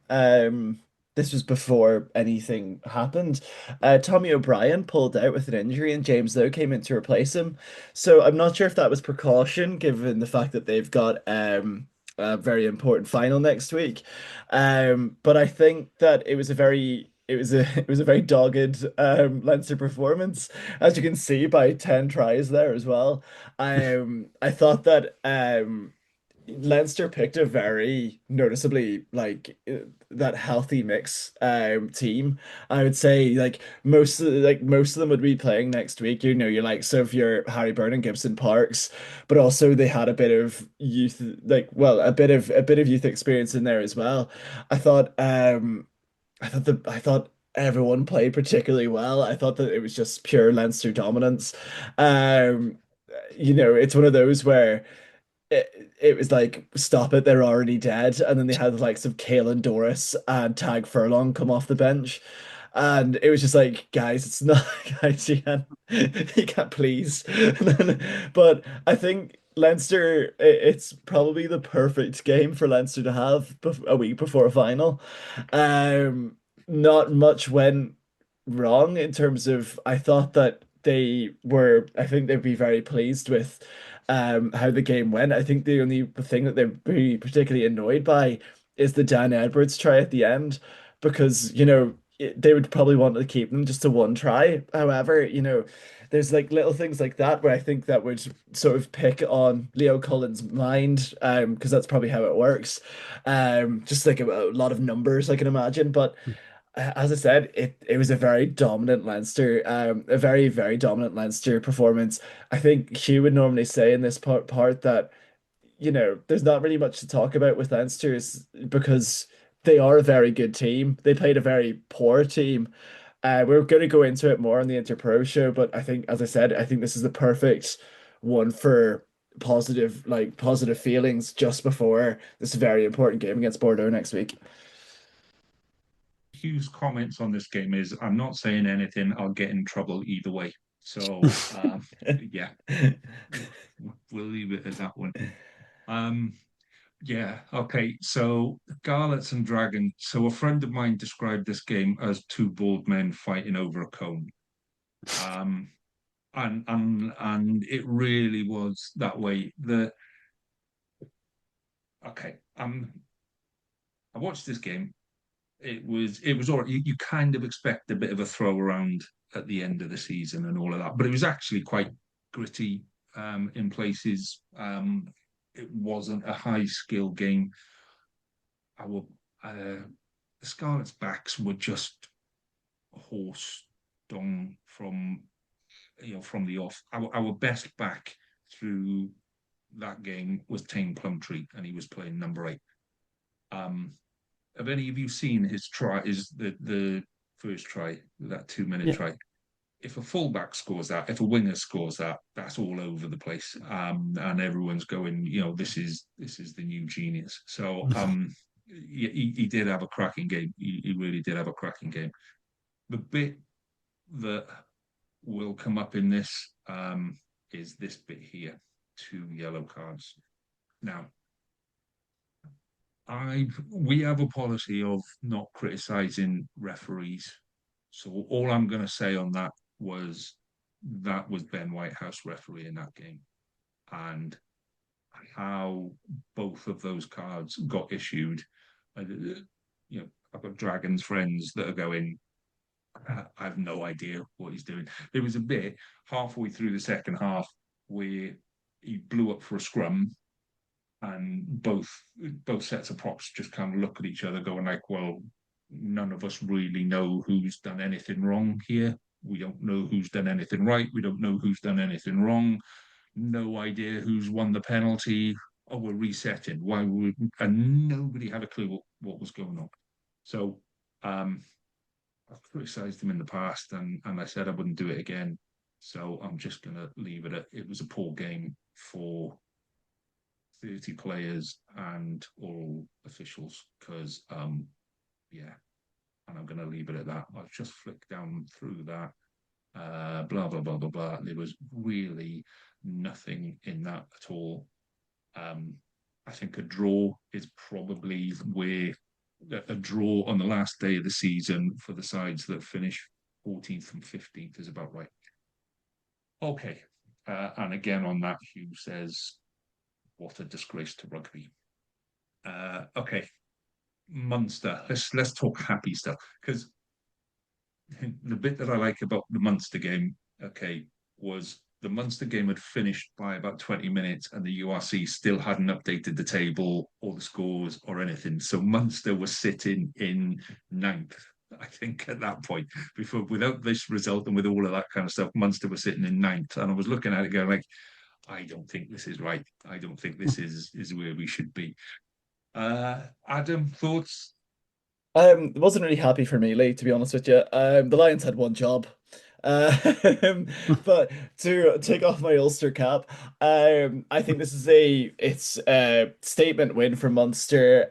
Speaker 5: this was before anything happened. Tommy O'Brien pulled out with an injury and James Lowe came in to replace him. So I'm not sure if that was precaution given the fact that they've got a very important final next week. But I think that it was a very dogged Leinster performance, as you can see by 10 tries there as well. I thought that Leinster picked a very noticeably that healthy mix team. I would say most of them would be playing next week. You know, you're like so if you're Harry Byrne and Gibson Parks, but also they had a bit of youth a bit of youth experience in there as well. I thought I thought everyone played particularly well. I thought that it was just pure Leinster dominance. Um it's one of those where it was like, stop it, they're already dead. And then they had the likes of Caelan Doris and Tag Furlong come off the bench. And it was just like, guys, it's not, guys, you can't please. But I think Leinster, it's probably the perfect game for Leinster to have a week before a final. Not much went wrong in terms of, I think they'd be very pleased with how the game went. I think the only thing that they'd be particularly annoyed by is the Dan Edwards try at the end, because they would probably want to keep them just to one try. However, there's like little things like that where I think that would sort of pick on Leo Cullen's mind, because that's probably how it works. Just like a lot of numbers I can imagine, but as I said, it was a very dominant Leinster, a very, very dominant Leinster performance. I think Hugh would normally say in this part that, there's not really much to talk about with Leinster because they are a very good team. They played a very poor team. We're going to go into it more on the Interpro show, but I think, as I said, I think this is the perfect one for positive feelings just before this very important game against Bordeaux next week.
Speaker 2: Hugh's comments on this game is, I'm not saying anything, I'll get in trouble either way. So, yeah, we'll leave it at that one. Yeah, okay. So, Garlets and Dragons. So, a friend of mine described this game as two bald men fighting over a cone. Um, and it really was that way. Okay, I watched this game. It was all right. You kind of expect a bit of a throw around at the end of the season and all of that, but it was actually quite gritty in places. It wasn't a high skill game. Our the Scarlet's backs were just horse dung from the off. Our best back through that game was Tame Plumtree, and he was playing number 8. Um, have any of you seen his try? Is the first try, that 2 minute
Speaker 4: Yeah.
Speaker 2: try? If a fullback scores that, if a winger scores that, that's all over the place, and everyone's going, this is the new genius. So, he did have a cracking game. He really did have a cracking game. The bit that will come up in this is this bit here, 2 yellow cards. Now, we have a policy of not criticizing referees. So all I'm going to say on that was Ben Whitehouse refereeing that game, and how both of those cards got issued. I've got Dragons friends that are going, I have no idea what he's doing. There was a bit halfway through the second half where he blew up for a scrum, and both sets of props just kind of look at each other, going like, "Well, none of us really know who's done anything wrong here. We don't know who's done anything right. We don't know who's done anything wrong. No idea who's won the penalty. Oh, we're resetting. Why would?" And nobody had a clue what was going on. So, I've criticised him in the past, and I said I wouldn't do it again. So I'm just going to leave it at it was a poor game for 30 players and all officials because, yeah, and I'm going to leave it at that. I've just flicked down through that. Blah, blah, blah, blah, blah. There was really nothing in that at all. I think a draw is probably where a draw on the last day of the season for the sides that finish 14th and 15th is about right. Okay. And again on that, Hugh says, what a disgrace to rugby. Okay. Munster. Let's talk happy stuff, because the bit that I like about the Munster game, okay, was the Munster game had finished by about 20 minutes and the URC still hadn't updated the table or the scores or anything. So Munster was sitting in 9th, I think, at that point. Without this result and with all of that kind of stuff, Munster was sitting in 9th. And I was looking at it going like, I don't think this is right. I don't think this is where we should be. Adam, thoughts?
Speaker 5: It wasn't really happy for me, Lee, to be honest with you. The Lions had one job. But to take off my Ulster cap, I think this is it's a statement win for Munster.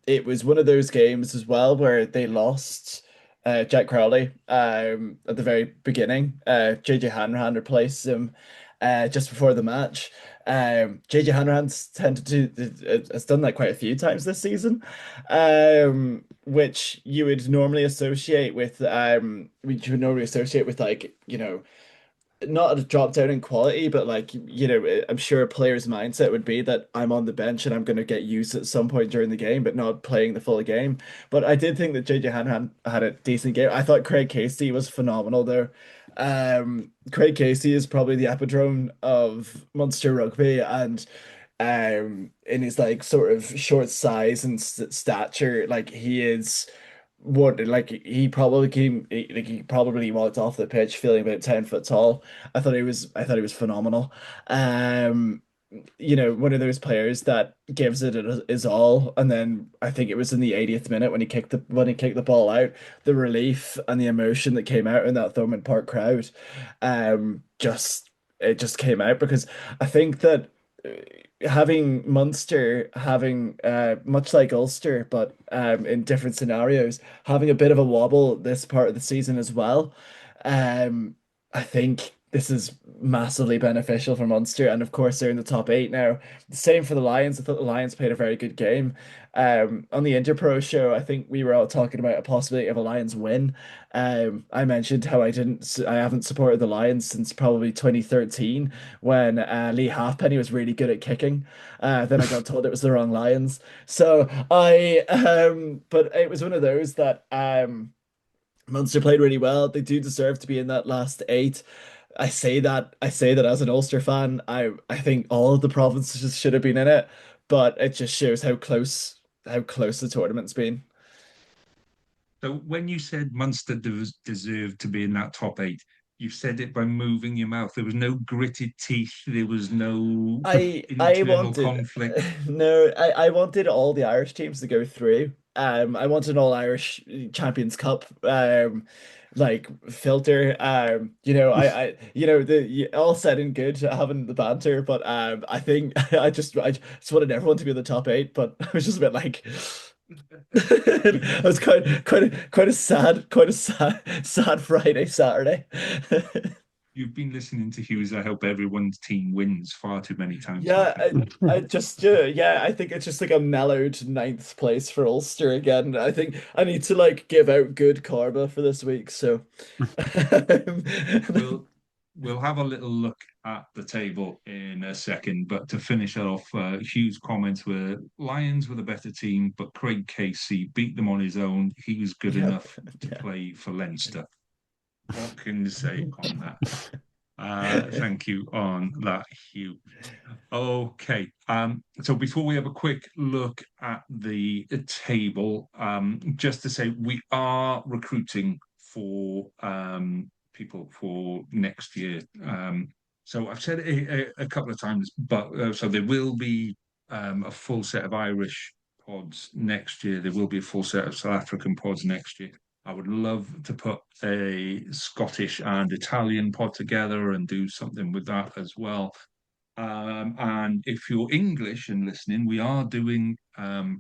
Speaker 5: It was one of those games as well where they lost Jack Crowley at the very beginning. JJ Hanrahan replaced him just before the match. JJ Hanrahan's tended to has done that quite a few times this season, which you would normally associate with like, not a drop down in quality, but like, I'm sure a player's mindset would be that I'm on the bench and I'm going to get used at some point during the game, but not playing the full game. But I did think that JJ Hanhan had a decent game. I thought Craig Casey was phenomenal there. Craig Casey is probably the epitome of Munster rugby, and in his like sort of short size and stature, like he is what like he probably walked off the pitch feeling about 10 foot tall. I thought he was phenomenal. one of those players that gives it his all, and then I think it was in the 80th minute when he kicked the ball out, the relief and the emotion that came out in that Thomond Park crowd, just it just came out because I think that having Munster having much like Ulster, but in different scenarios, having a bit of a wobble this part of the season as well. Um, I think this is massively beneficial for Munster, and of course they're in the top eight now. The same for the Lions. I thought the Lions played a very good game. On the Interpro show, I think we were all talking about a possibility of a Lions win. I mentioned how I haven't supported the Lions since probably 2013 when Lee Halfpenny was really good at kicking. Then I got told it was the wrong Lions. But it was one of those that Munster played really well. They do deserve to be in that last eight. I say that as an Ulster fan. I think all of the provinces should have been in it, but it just shows how close the tournament's been.
Speaker 2: So when you said Munster deserved to be in that top eight, you said it by moving your mouth. There was no gritted teeth. There was no
Speaker 5: I
Speaker 2: internal
Speaker 5: wanted
Speaker 2: conflict.
Speaker 5: no, I wanted all the Irish teams to go through. I wanted an all Irish Champions Cup like filter. All said and good having the banter, but I think I just wanted everyone to be in the top eight, but I was just a bit like it was quite a sad Friday, Saturday.
Speaker 2: You've been listening to Hughes. I hope everyone's team wins far too many times.
Speaker 5: Yeah, I just yeah, I think it's just like a mellowed ninth place for Ulster again. I think I need to like give out good karma for this week. So
Speaker 2: We'll we'll have a little look at the table in a second, but to finish it off, Hugh's comments were Lions were the better team, but Craig Casey beat them on his own. He was good
Speaker 5: yeah,
Speaker 2: enough to
Speaker 5: yeah.
Speaker 2: play for Leinster. What can you say on that? Thank you on that, Hugh. Okay. So before we have a quick look at the table, just to say we are recruiting for people for next year. So I've said it a couple of times, but so there will be a full set of Irish pods next year. There will be a full set of South African pods next year. I would love to put a Scottish and Italian pod together and do something with that as well. And if you're English and listening, we are doing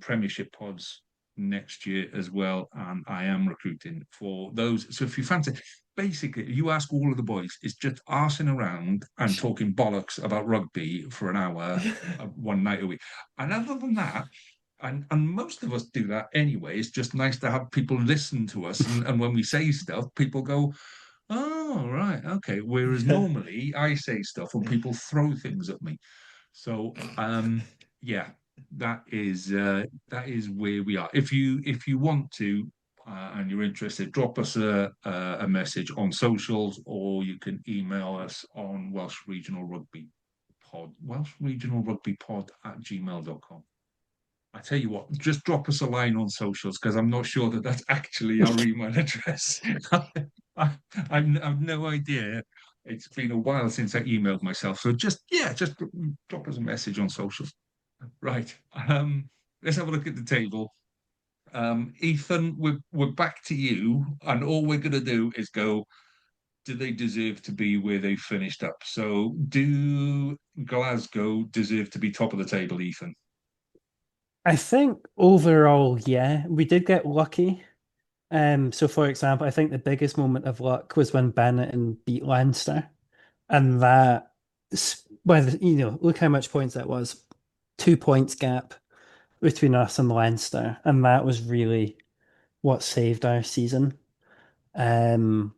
Speaker 2: Premiership pods next year as well. And I am recruiting for those. So if you fancy, basically, you ask all of the boys, it's just arsing around and talking bollocks about rugby for an hour, one night a week. And other than that, and most of us do that anyway. It's just nice to have people listen to us, and when we say stuff, people go, "Oh, right, okay." Whereas normally I say stuff and people throw things at me. So, yeah, that is where we are. If you want to and you're interested, drop us a message on socials, or you can email us on Welsh Regional Rugby Pod at gmail.com. I tell you what, just drop us a line on socials because I'm not sure that that's actually our email address. I've no idea. It's been a while since I emailed myself. So just drop us a message on socials. Right. Let's have a look at the table. Ethan, we're back to you, and all we're gonna do is go, do they deserve to be where they finished up? So do Glasgow deserve to be top of the table, Ethan?
Speaker 4: I think overall, yeah, we did get lucky. So for example, I think the biggest moment of luck was when Benetton beat Leinster, and that, well, look how much points that was, 2 points gap between us and Leinster, and that was really what saved our season. And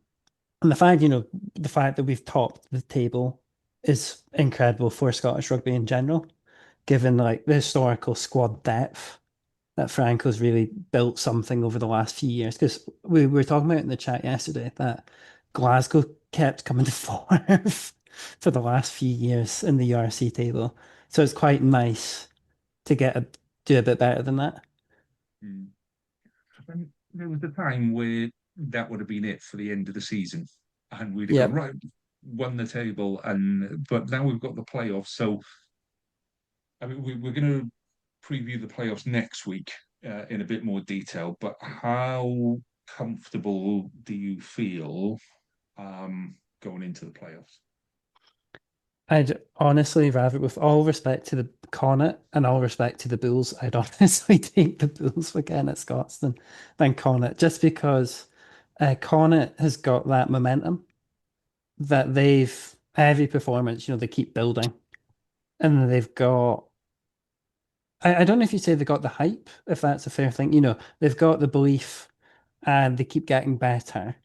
Speaker 4: the fact that we've topped the table is incredible for Scottish rugby in general, given like the historical squad depth that Franco's really built something over the last few years. Because we were talking about in the chat yesterday that Glasgow kept coming to fourth for the last few years in the URC table. So it's quite nice to do a bit better than that.
Speaker 2: Mm. And there was a time where that would have been it for the end of the season, and we'd have gone
Speaker 4: Yep.
Speaker 2: right, won the table, but now we've got the playoffs. So I mean, we're going to preview the playoffs next week in a bit more detail, but how comfortable do you feel going into the playoffs?
Speaker 4: I'd honestly rather, with all respect to the Connacht and all respect to the Bulls, I'd honestly take the Bulls again at Scotstoun than Connacht, just because Connacht has got that momentum that they've every performance, they keep building, and they've got. I don't know if you say they got the hype, if that's a fair thing. They've got the belief, and they keep getting better.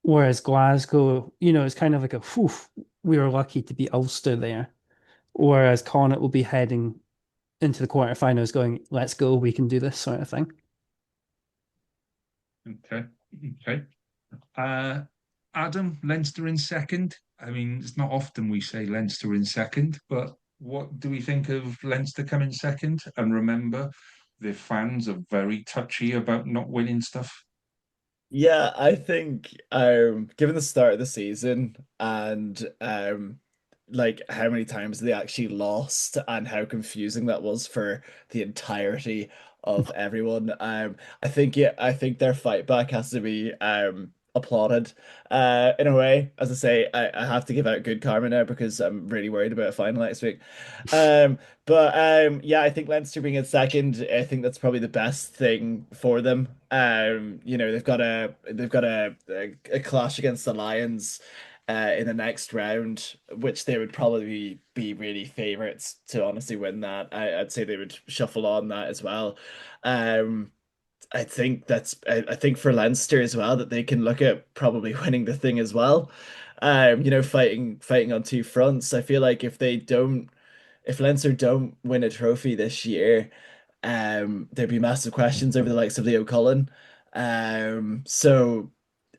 Speaker 4: Whereas Glasgow, it's kind of like whew, we were lucky to beat Ulster there. Whereas Connacht will be heading into the quarterfinals going, let's go, we can do this sort of thing.
Speaker 2: Okay. Okay. Adam, Leinster in second. I mean, it's not often we say Leinster in second, but what do we think of Leinster coming second? And remember, the fans are very touchy about not winning stuff.
Speaker 5: Yeah, I think given the start of the season and like how many times they actually lost and how confusing that was for the entirety of everyone, I think their fight back has to be applauded. In a way, as I say, I have to give out good karma now because I'm really worried about a final next week. Um but yeah, I think Leinster being in second, I think that's probably the best thing for them. They've got a clash against the Lions in the next round, which they would probably be really favorites to honestly win that. I'd say they would shuffle on that as well. Um, I think for Leinster as well that they can look at probably winning the thing as well. Fighting on two fronts. I feel like if Leinster don't win a trophy this year, there'd be massive questions over the likes of Leo Cullen. So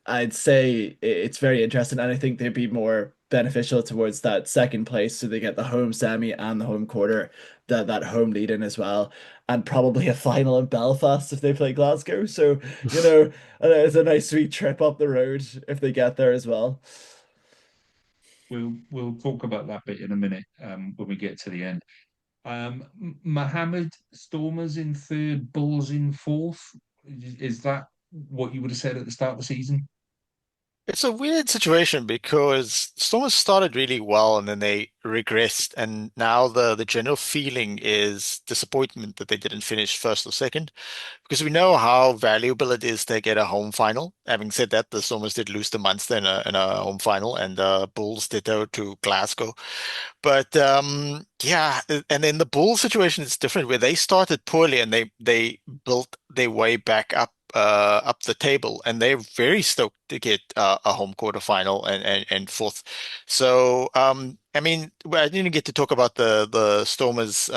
Speaker 5: I'd say it's very interesting, and I think they'd be more beneficial towards that second place, so they get the home semi and the home quarter, that home lead in as well, and probably a final in Belfast if they play Glasgow. So, it's a nice sweet trip up the road if they get there as well.
Speaker 2: We'll talk about that bit in a minute when we get to the end. Mohammed Stormers in third, Bulls in fourth. Is that what you would have said at the start of the season?
Speaker 3: It's a weird situation because Stormers started really well and then they regressed, and now the general feeling is disappointment that they didn't finish first or second. Because we know how valuable it is to get a home final. Having said that, the Stormers did lose to Munster in a home final, and Bulls did go to Glasgow. But yeah, and then the Bulls situation is different, where they started poorly and they built their way back up the table, and they're very stoked to get a home quarterfinal and fourth. So I mean, well, I didn't get to talk about the Stormers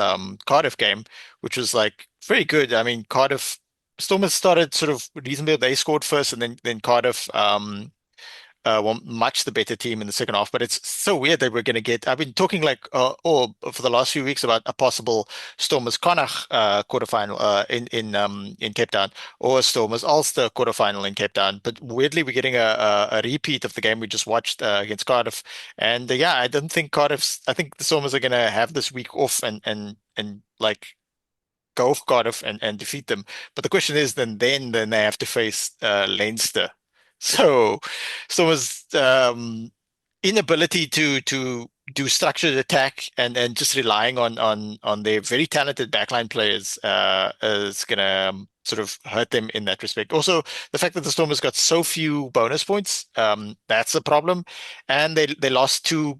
Speaker 3: Cardiff game, which was like very good. I mean, Cardiff Stormers started sort of reasonably. They scored first, and then Cardiff were much the better team in the second half. But it's so weird that we're going to get. I've been talking like for the last few weeks about a possible Stormers Connacht quarterfinal in Cape Town, or a Stormers Ulster quarterfinal in Cape Town. But weirdly, we're getting a repeat of the game we just watched against Cardiff. And yeah, I don't think Cardiff's. I think the Stormers are going to have this week off and like go for Cardiff and defeat them. But the question is, then they have to face Leinster. So Stormers inability to do structured attack and just relying on their very talented backline players is gonna sort of hurt them in that respect. Also, the fact that the Stormers got so few bonus points, that's a problem, and they lost two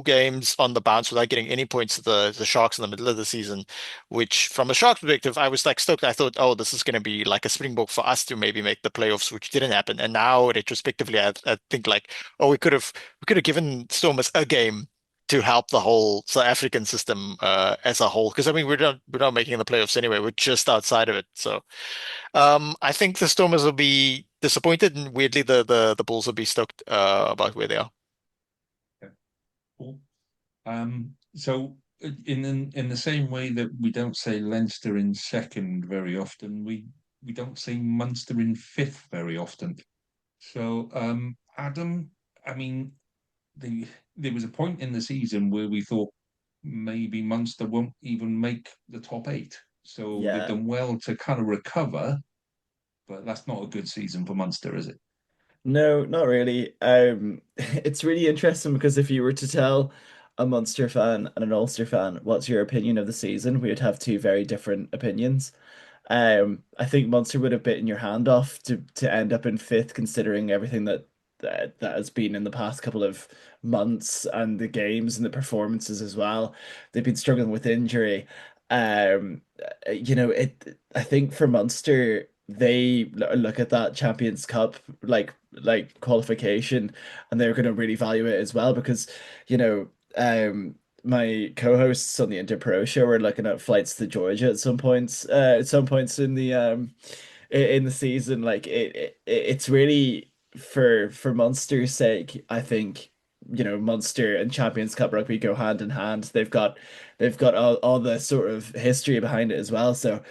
Speaker 3: games on the bounce without getting any points to the Sharks in the middle of the season, which from a Sharks perspective, I was like stoked. I thought, oh, this is going to be like a springboard for us to maybe make the playoffs, which didn't happen. And now retrospectively, I think like, oh, we could have given Stormers a game to help the whole South African system as a whole. Because I mean, we're not making the playoffs anyway. We're just outside of it. So I think the Stormers will be disappointed, and weirdly, the Bulls will be stoked about where they are.
Speaker 2: Okay, cool. So in the same way that we don't say Leinster in second very often, we don't say Munster in fifth very often. So Adam, I mean, there was a point in the season where we thought maybe Munster won't even make the top 8. So they've
Speaker 5: Yeah.
Speaker 2: done well to kind of recover, but that's not a good season for Munster, is it?
Speaker 5: No, not really. It's really interesting because if you were to tell a Munster fan and an Ulster fan what's your opinion of the season, we would have two very different opinions. I think Munster would have bitten your hand off to end up in fifth, considering everything that has been in the past couple of months and the games and the performances as well. They've been struggling with injury. I think for Munster, they look at that Champions Cup like qualification, and they're going to really value it as well because, you know, my co-hosts on the Interpro show are looking at flights to Georgia at some points in the season. Like it's really for Munster's sake, I think, Munster and Champions Cup rugby go hand in hand. They've got all the sort of history behind it as well. So,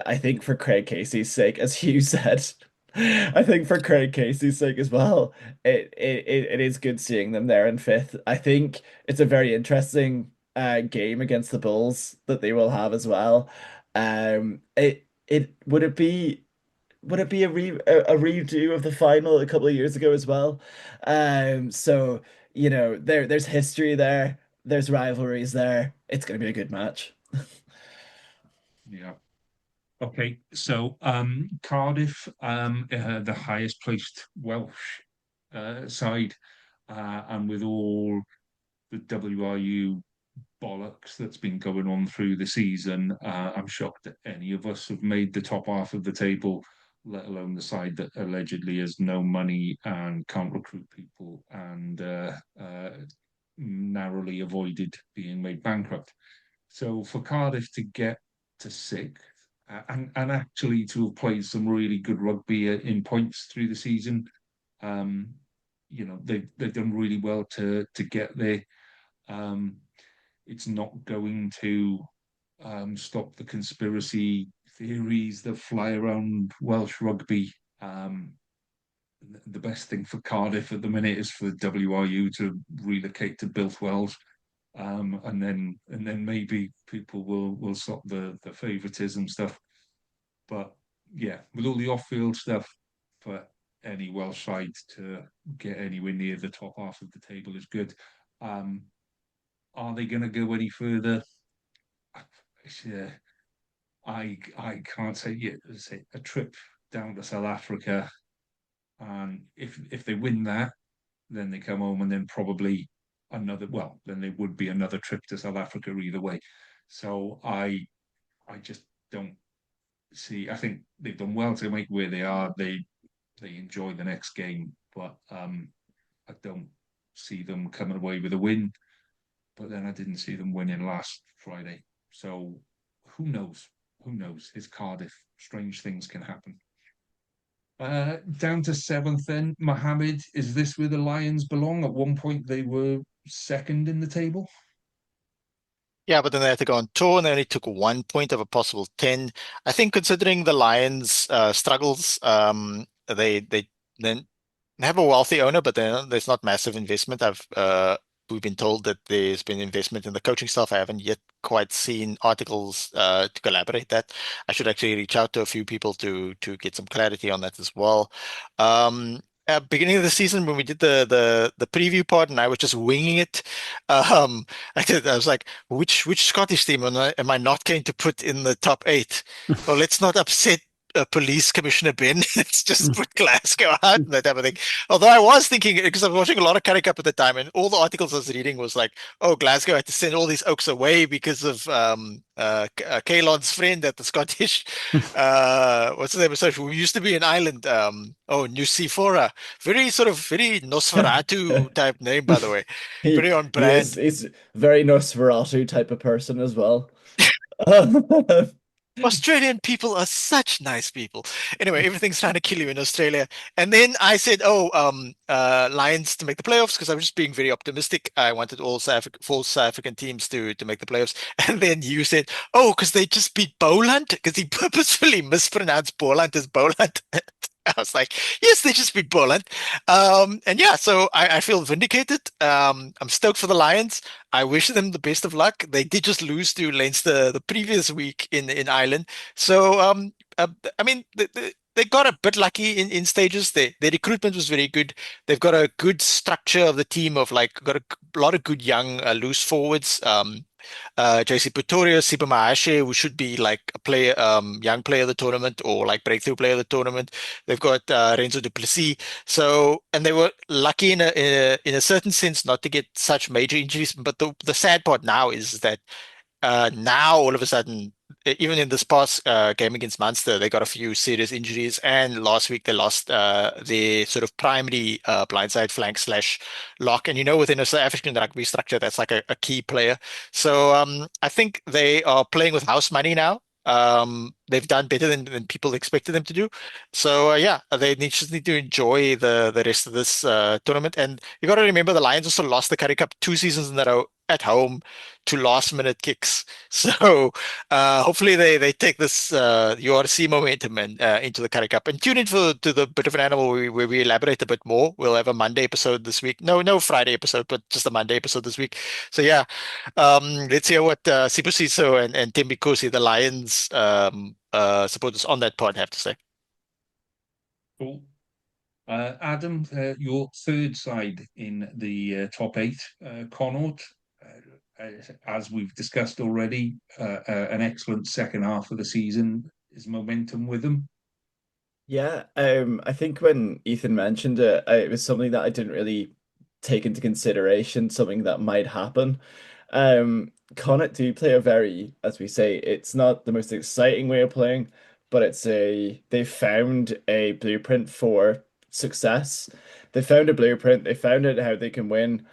Speaker 5: I think for Craig Casey's sake, as Hugh said, I think for Craig Casey's sake as well, it is good seeing them there in fifth. I think it's a very interesting game against the Bulls that they will have as well. It would it be a redo of the final a couple of years ago as well? So there's history there, there's rivalries there. It's going to be a good match.
Speaker 2: Yeah. Okay, so Cardiff, the highest placed Welsh side, and with all the WRU bollocks that's been going on through the season, I'm shocked that any of us have made the top half of the table, let alone the side that allegedly has no money and can't recruit people and narrowly avoided being made bankrupt. So for Cardiff to get to sixth and actually to have played some really good rugby in points through the season, um, they've done really well to get there. Um, it's not going to stop the conspiracy theories that fly around Welsh rugby. The best thing for Cardiff at the minute is for the WRU to relocate to Builth and then maybe people will stop the favoritism stuff. But yeah, with all the off-field stuff, for any Welsh side to get anywhere near the top half of the table is good. Are they going to go any further? Yeah, I can't say yet. Say a trip down to South Africa, and if they win that, then they come home, and then probably another. Well, then there would be another trip to South Africa either way. So I just don't see. I think they've done well to make where they are. They enjoy the next game, but I don't see them coming away with a win. But then I didn't see them winning last Friday. So who knows? Who knows? It's Cardiff. Strange things can happen. Down to seventh then. Mohammed, is this where the Lions belong? At one point they were second in the table.
Speaker 3: Yeah, but then they had to go on tour and they only took 1 point of a possible 10. I think considering the Lions' struggles, they then have a wealthy owner, but then there's not massive investment. We've been told that there's been investment in the coaching staff. I haven't yet quite seen articles to collaborate that. I should actually reach out to a few people to get some clarity on that as well. Beginning of the season when we did the preview part and I was just winging it, I was like, which Scottish team am I not going to put in the top 8? Well, let's not upset Police Commissioner Ben. Let's just put Glasgow out and that type of thing. Although I was thinking, because I was watching a lot of Curry Cup at the time, and all the articles I was reading was like, oh, Glasgow had to send all these Oaks away because of Kalon's friend at the Scottish. What's the name of social? We used to be an island. New Sephora. Very Nosferatu type name, by the way.
Speaker 5: He
Speaker 3: Very on
Speaker 5: he is
Speaker 3: brand.
Speaker 5: he's very Nosferatu type of person as well.
Speaker 3: Australian people are such nice people. Anyway, everything's trying to kill you in Australia. And then I said, Lions to make the playoffs because I was just being very optimistic. I wanted all four South African teams to make the playoffs. And then you said, oh, because they just beat Boland because he purposefully mispronounced Boland as Boland. I was like, yes, they just beat Poland. And yeah, so I feel vindicated. I'm stoked for the Lions. I wish them the best of luck. They did just lose to Leinster the previous week in Ireland. So I mean, they got a bit lucky in stages. Their recruitment was very good. They've got a good structure of the team of like got a lot of good young loose forwards. JC Pretoria, Sipa Mahashe, who should be like a player, young player of the tournament or like breakthrough player of the tournament. They've got Renzo Du Plessis. So, and they were lucky in a certain sense not to get such major injuries. But the sad part now is that now all of a sudden, even in this past game against Munster, they got a few serious injuries, and last week they lost their sort of primary blindside flank slash lock. And within a South African rugby structure, that's like a key player. So I think they are playing with house money now. They've done better than people expected them to do. So yeah, just need to enjoy the rest of this tournament. And you got to remember the Lions also lost the Currie Cup 2 seasons in a row at home to last minute kicks. So hopefully they take this URC momentum and into the Currie Cup. And tune in to the Bit of an Animal where we elaborate a bit more. We'll have a Monday episode this week. No Friday episode, but just a Monday episode this week. So yeah, let's hear what Sipu Siso and Tim Bikosi, the Lions supporters on that pod have to say.
Speaker 2: Cool. Adam, your third side in the top eight, Connaught, as we've discussed already, an excellent second half of the season. Is momentum with them?
Speaker 5: Yeah, I think when Ethan mentioned it, it was something that I didn't really take into consideration, something that might happen. Connacht do play a very, as we say, it's not the most exciting way of playing, but they've found a blueprint for success. They found a blueprint, they found out how they can win.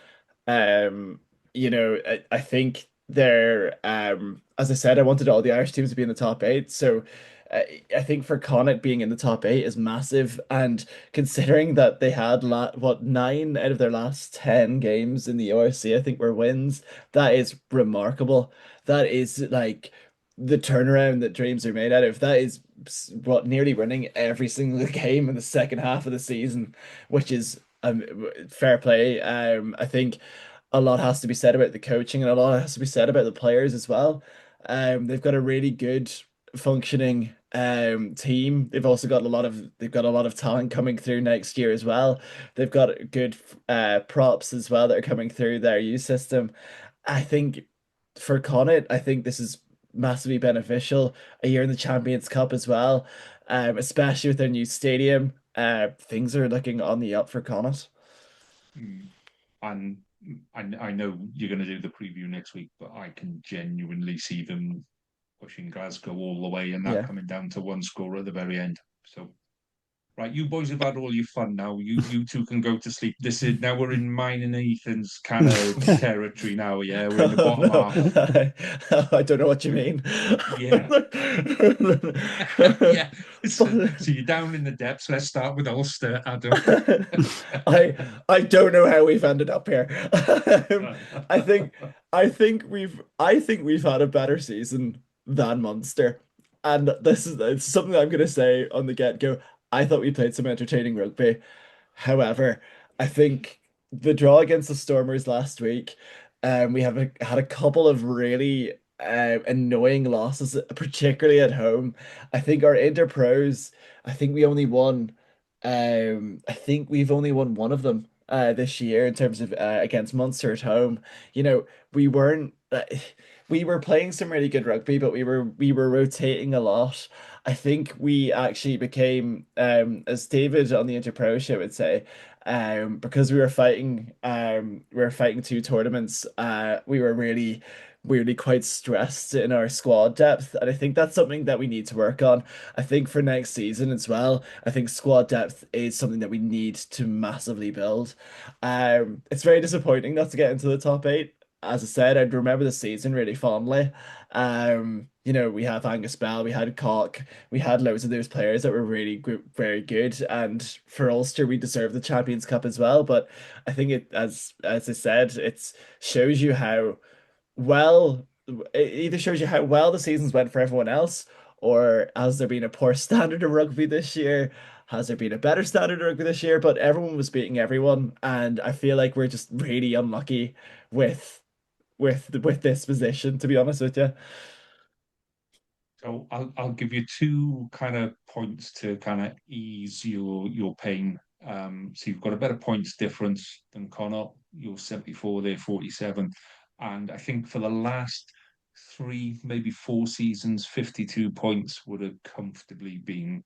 Speaker 5: Um, I think as I said, I wanted all the Irish teams to be in the top eight. So I think for Connacht being in the top eight is massive. And considering that they had nine out of their last 10 games in the URC, I think were wins, that is remarkable. That is like the turnaround that dreams are made out of. That is what nearly winning every single game in the second half of the season, which is fair play. I think a lot has to be said about the coaching and a lot has to be said about the players as well. They've got a really good functioning team. They've got a lot of talent coming through next year as well. They've got good props as well that are coming through their youth system. I think for Connacht, I think this is massively beneficial. A year in the Champions Cup as well, especially with their new stadium. Things are looking on the up for Connacht.
Speaker 2: And I know you're going to do the preview next week, but I can genuinely see them pushing Glasgow all the way and that
Speaker 5: Yeah.
Speaker 2: coming down to one score at the very end. So, right, you boys have had all your fun now. You two can go to sleep. This is now we're in mine and Ethan's kind of territory now. Yeah, we're in the bottom half.
Speaker 5: I don't know what you mean.
Speaker 2: Yeah. Yeah. So you're down in the depths. Let's start with Ulster, Adam.
Speaker 5: I don't know how we've ended up here. I think I think we've had a better season than Munster. And it's something that I'm gonna say on the get-go. I thought we played some entertaining rugby. However, I think the draw against the Stormers last week, we had a couple of really annoying losses, particularly at home. I think our interpros, I think we only won, I think we've only won one of them this year in terms of against Munster at home. You know, we weren't. We were playing some really good rugby, but we were rotating a lot. I think we actually became, as David on the Interpro show would say, because we were fighting two tournaments. We were really quite stressed in our squad depth, and I think that's something that we need to work on. I think for next season as well, I think squad depth is something that we need to massively build. It's very disappointing not to get into the top eight. As I said, I'd remember the season really fondly. We have Angus Bell, we had Cock, we had loads of those players that were really good, very good. And for Ulster, we deserve the Champions Cup as well. But I think as I said, it shows you how well it either shows you how well the seasons went for everyone else, or has there been a poor standard of rugby this year? Has there been a better standard of rugby this year? But everyone was beating everyone, and I feel like we're just really unlucky with with this position, to be honest with you.
Speaker 2: So I'll give you two kind of points to kind of ease your pain. So you've got a better points difference than Connor. You're 74, they're 47. And I think for the last three, maybe four seasons, 52 points would have comfortably been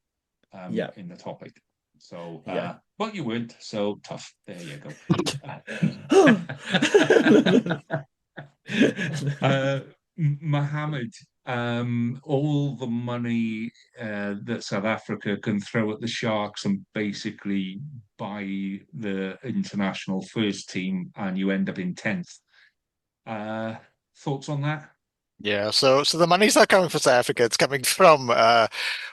Speaker 5: Yeah,
Speaker 2: in the top eight. So,
Speaker 5: yeah.
Speaker 2: but you weren't, so tough. There you go. Uh, Mohammed, all the money that South Africa can throw at the Sharks and basically buy the international first team, and you end up in 10th. Thoughts on that?
Speaker 3: Yeah, so the money's not coming from South Africa, it's coming from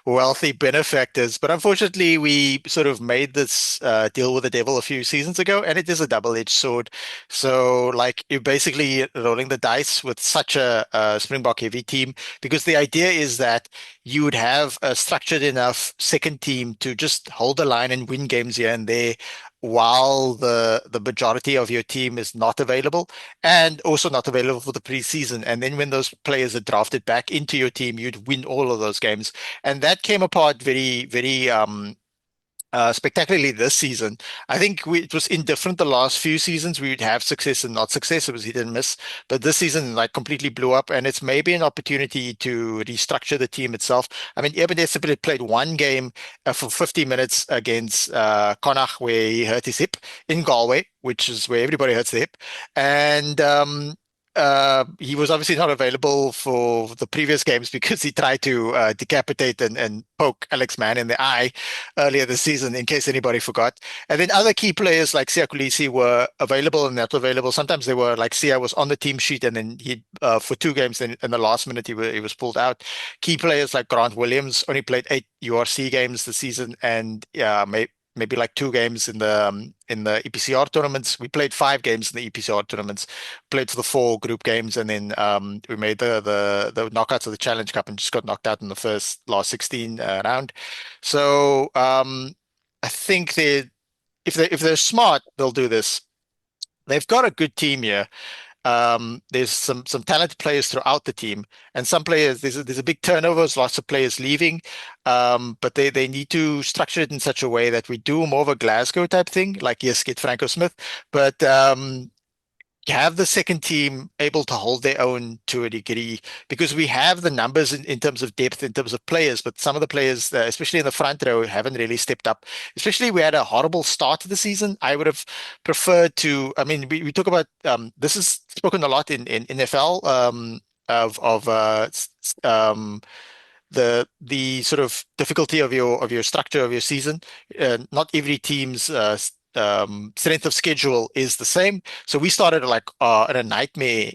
Speaker 3: wealthy benefactors. But unfortunately, we sort of made this deal with the devil a few seasons ago, and it is a double-edged sword. So, like, you're basically rolling the dice with such a Springbok heavy team, because the idea is that you would have a structured enough second team to just hold the line and win games here and there, while the majority of your team is not available and also not available for the preseason. And then when those players are drafted back into your team, you'd win all of those games. And that came apart very, very spectacularly this season. I think it was indifferent the last few seasons. We would have success and not success. It was hit and miss. But this season, like, completely blew up, and it's maybe an opportunity to restructure the team itself. I mean, Eben played one game for 50 minutes against Connacht, where he hurt his hip in Galway, which is where everybody hurts their hip. And he was obviously not available for the previous games because he tried to decapitate and poke Alex Mann in the eye earlier this season, in case anybody forgot. And then other key players like Siya Kolisi were available and not available. Sometimes they were like Siya was on the team sheet, and then he for two games, then in the last minute he was pulled out. Key players like Grant Williams only played 8 URC games this season, and maybe like 2 games in the EPCR tournaments. We played 5 games in the EPCR tournaments, played for the 4 group games, and then we made the knockouts of the Challenge Cup and just got knocked out in the last 16 round. So I think if they're smart, they'll do this. They've got a good team here. There's some talented players throughout the team, and some players there's a big turnover, there's lots of players leaving. But they need to structure it in such a way that we do more of a Glasgow type thing, like, yes, get Franco Smith, but have the second team able to hold their own to a degree, because we have the numbers in terms of depth, in terms of players, but some of the players, especially in the front row, haven't really stepped up. Especially, we had a horrible start to the season. I would have preferred to, I mean, we talk about, this is spoken a lot in NFL, of the sort of difficulty of your structure of your season. Not every team's strength of schedule is the same. So we started like at a nightmare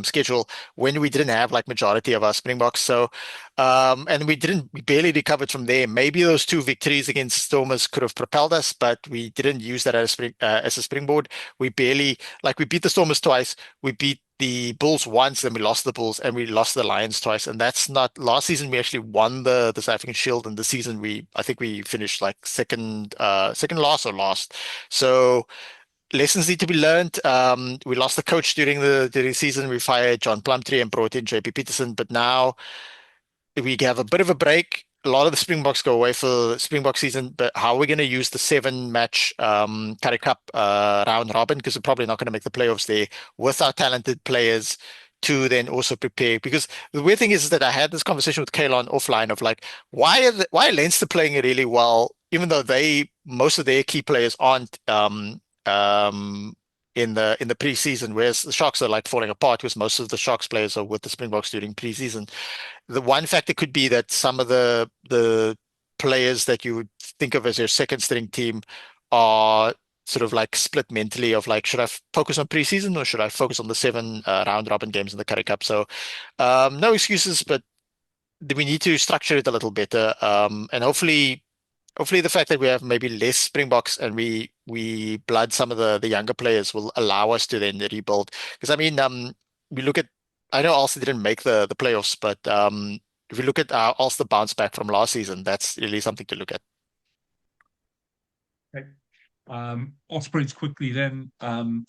Speaker 3: schedule when we didn't have like majority of our Springboks. So and we barely recovered from there. Maybe those 2 victories against Stormers could have propelled us, but we didn't use that as a springboard. We barely, like, we beat the Stormers twice, we beat the Bulls once, then we lost the Bulls, and we lost the Lions twice. And that's not, last season we actually won the South African Shield, and this season I think we finished like second last or last. So lessons need to be learned. We lost the coach during the season. We fired John Plumtree and brought in JP Peterson, but now we have a bit of a break. A lot of the Springboks go away for Springbok season, but how are we going to use the 7-match Currie Cup round robin? Because we're probably not going to make the playoffs there with our talented players to then also prepare. Because the weird thing is that I had this conversation with Kaylon offline of like, why are Leinster playing really well, even though most of their key players aren't in the preseason, whereas the Sharks are like falling apart because most of the Sharks players are with the Springboks during preseason. The one factor could be that some of the players that you would think of as your second string team are sort of like split mentally of like, should I focus on preseason or should I focus on the 7 round robin games in the Currie Cup? So no excuses, but we need to structure it a little better. And hopefully the fact that we have maybe less Springboks and we blood some of the younger players will allow us to then rebuild. Because I mean, we look at, I know Ulster didn't make the playoffs, but if you look at Ulster bounce back from last season, that's really something to look at.
Speaker 2: Okay. Ospreys quickly then.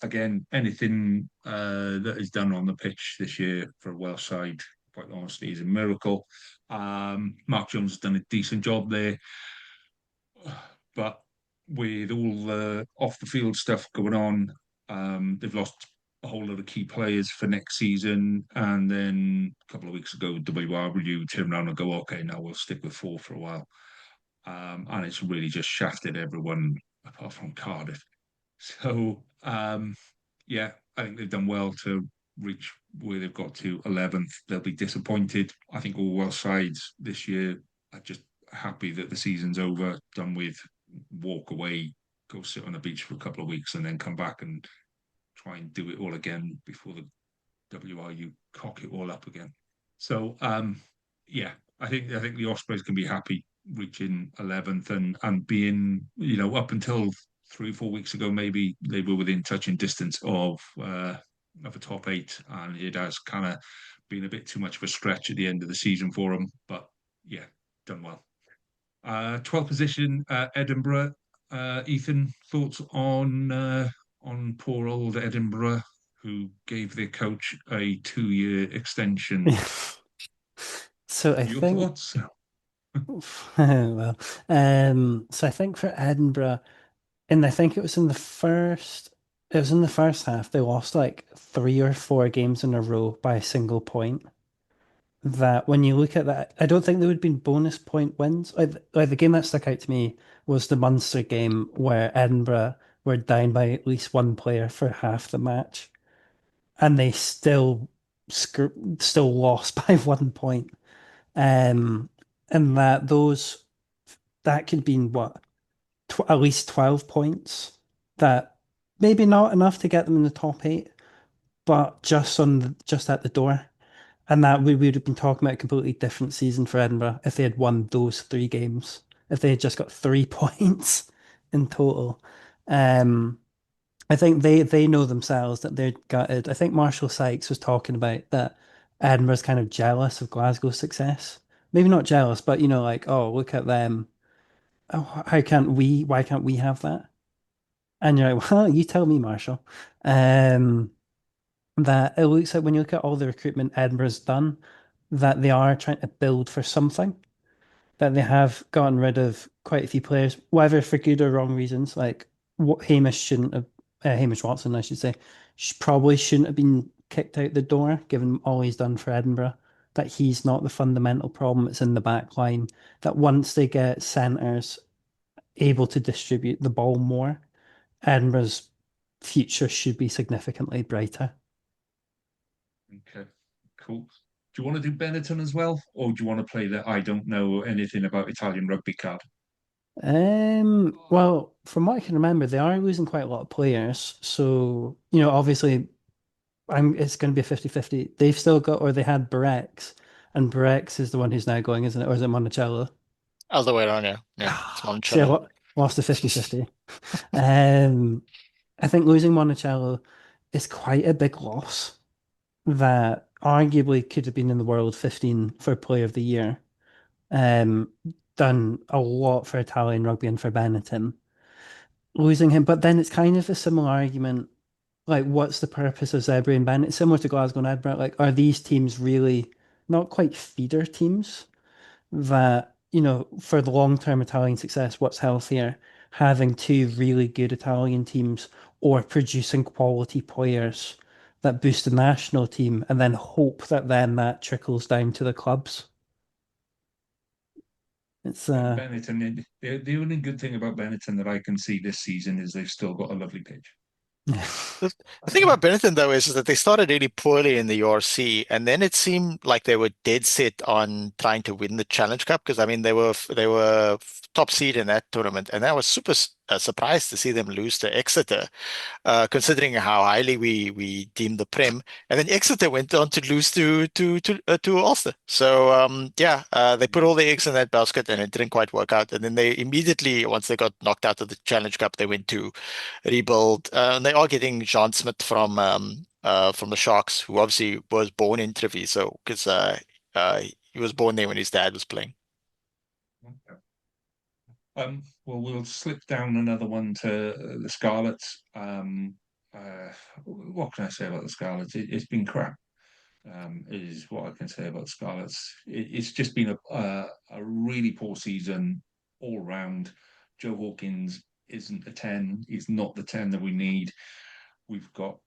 Speaker 2: Again, anything that is done on the pitch this year for a Welsh side, quite honestly, is a miracle. Mark Jones has done a decent job there, but with all the off the field stuff going on, they've lost a whole lot of key players for next season. And then a couple of weeks ago, WRW turned around and go, okay, now we'll stick with four for a while. And it's really just shafted everyone apart from Cardiff. So, yeah, I think they've done well to reach where they've got to 11th. They'll be disappointed. I think all Welsh sides this year are just happy that the season's over, done with, walk away, go sit on the beach for a couple of weeks, and then come back and try and do it all again before the WRU cock it all up again. So, yeah, I think the Ospreys can be happy reaching 11th and being, up until 3 or 4 weeks ago, maybe they were within touching distance of a top 8, and it has kind of been a bit too much of a stretch at the end of the season for them. But yeah, done well. 12th position, Edinburgh. Ethan, thoughts on poor old Edinburgh, who gave their coach a 2-year extension?
Speaker 4: So I
Speaker 2: Your
Speaker 4: think
Speaker 2: thoughts?
Speaker 4: well, so I think for Edinburgh, and I think it was in the first half, they lost like 3 or 4 games in a row by a single point. That when you look at that, I don't think there would have been bonus point wins. Like the game that stuck out to me was the Munster game where Edinburgh were down by at least one player for half the match, and they still lost by 1 point. Um, and that could be what at least 12 points. That maybe not enough to get them in the top 8, but just at the door. And that we would have been talking about a completely different season for Edinburgh if they had won those 3 games. If they had just got 3 points in total. Um, I think they know themselves that they're gutted. I think Marshall Sykes was talking about that Edinburgh's kind of jealous of Glasgow's success. Maybe not jealous, but like, oh, look at them. Oh, why can't we have that? And you're like, well, you tell me, Marshall. Um, that it looks like when you look at all the recruitment Edinburgh's done, that they are trying to build for something, that they have gotten rid of quite a few players, whether for good or wrong reasons. Like what Hamish shouldn't have, Hamish Watson, I should say, probably shouldn't have been kicked out the door, given all he's done for Edinburgh. That he's not the fundamental problem, it's in the back line. That once they get centres able to distribute the ball more, Edinburgh's future should be significantly brighter.
Speaker 2: Okay, cool. Do you want to do Benetton as well, or do you want to play the I don't know anything about Italian rugby card?
Speaker 4: Well, from what I can remember, they are losing quite a lot of players. So, obviously it's going to be a 50-50. They've still got, or they had Barex, and Barex is the one who's now going, isn't it? Or is it Monticello?
Speaker 3: Other way around, yeah. Yeah, it's
Speaker 4: See, I
Speaker 3: Monticello.
Speaker 4: lost the 50-50. I think losing Monticello is quite a big loss that arguably could have been in the World 15 for Player of the Year. Um, Done a lot for Italian rugby and for Benetton. Losing him, but then it's kind of a similar argument. Like, what's the purpose of Zebra and Bennett? Similar to Glasgow and Edinburgh. Like, are these teams really not quite feeder teams? That, for the long-term Italian success, what's healthier? Having two really good Italian teams or producing quality players that boost the national team and then hope that then that trickles down to the clubs. It's
Speaker 2: Benetton, the only good thing about Benetton that I can see this season is they've still got a lovely pitch.
Speaker 3: The thing about Benetton though is that they started really poorly in the URC, and then it seemed like they were dead set on trying to win the Challenge Cup because I mean they were top seed in that tournament, and I was super surprised to see them lose to Exeter, considering how highly we deemed the Prem. And then Exeter went on to lose to Ulster. So yeah, they put all the eggs in that basket, and it didn't quite work out. And then they immediately, once they got knocked out of the Challenge Cup, they went to rebuild. And they are getting Jean Smith from the Sharks, who obviously was born in Treviso, because He was born there when his dad was playing.
Speaker 2: Okay. Well, we'll slip down another one to the Scarlets. What can I say about the Scarlets? It's been crap. Is what I can say about Scarlets. It's just been a really poor season all round. Joe Hawkins isn't a 10. He's not the 10 that we need. We've got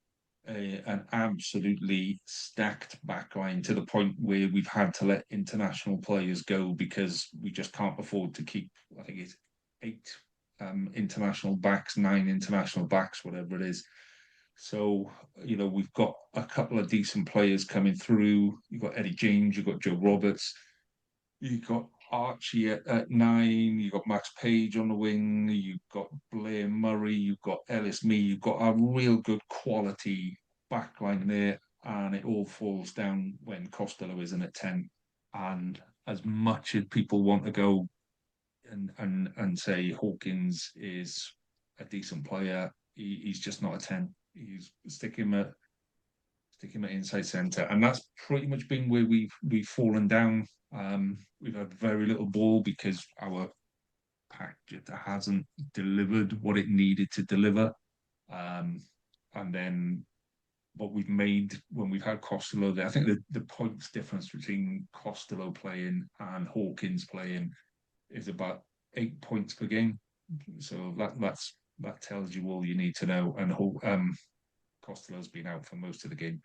Speaker 2: an absolutely stacked backline to the point where we've had to let international players go because we just can't afford to keep, I think it's 8 international backs, 9 international backs, whatever it is. So, we've got a couple of decent players coming through. You've got Eddie James, you've got Joe Roberts, you've got Archie at 9, you've got Max Page on the wing, you've got Blair Murray, you've got Ellis Mee, you've got a real good quality backline there, and it all falls down when Costello isn't at 10. And as much as people want to go and say Hawkins is a decent player, he's just not a 10. He's stick him at inside centre, and that's pretty much been where we've fallen down. We've had very little ball because our pack hasn't delivered what it needed to deliver. And then what we've made when we've had Costello there, I think the points difference between Costello playing and Hawkins playing is about 8 points per game. So that tells you all you need to know. And Costello's been out for most of the game,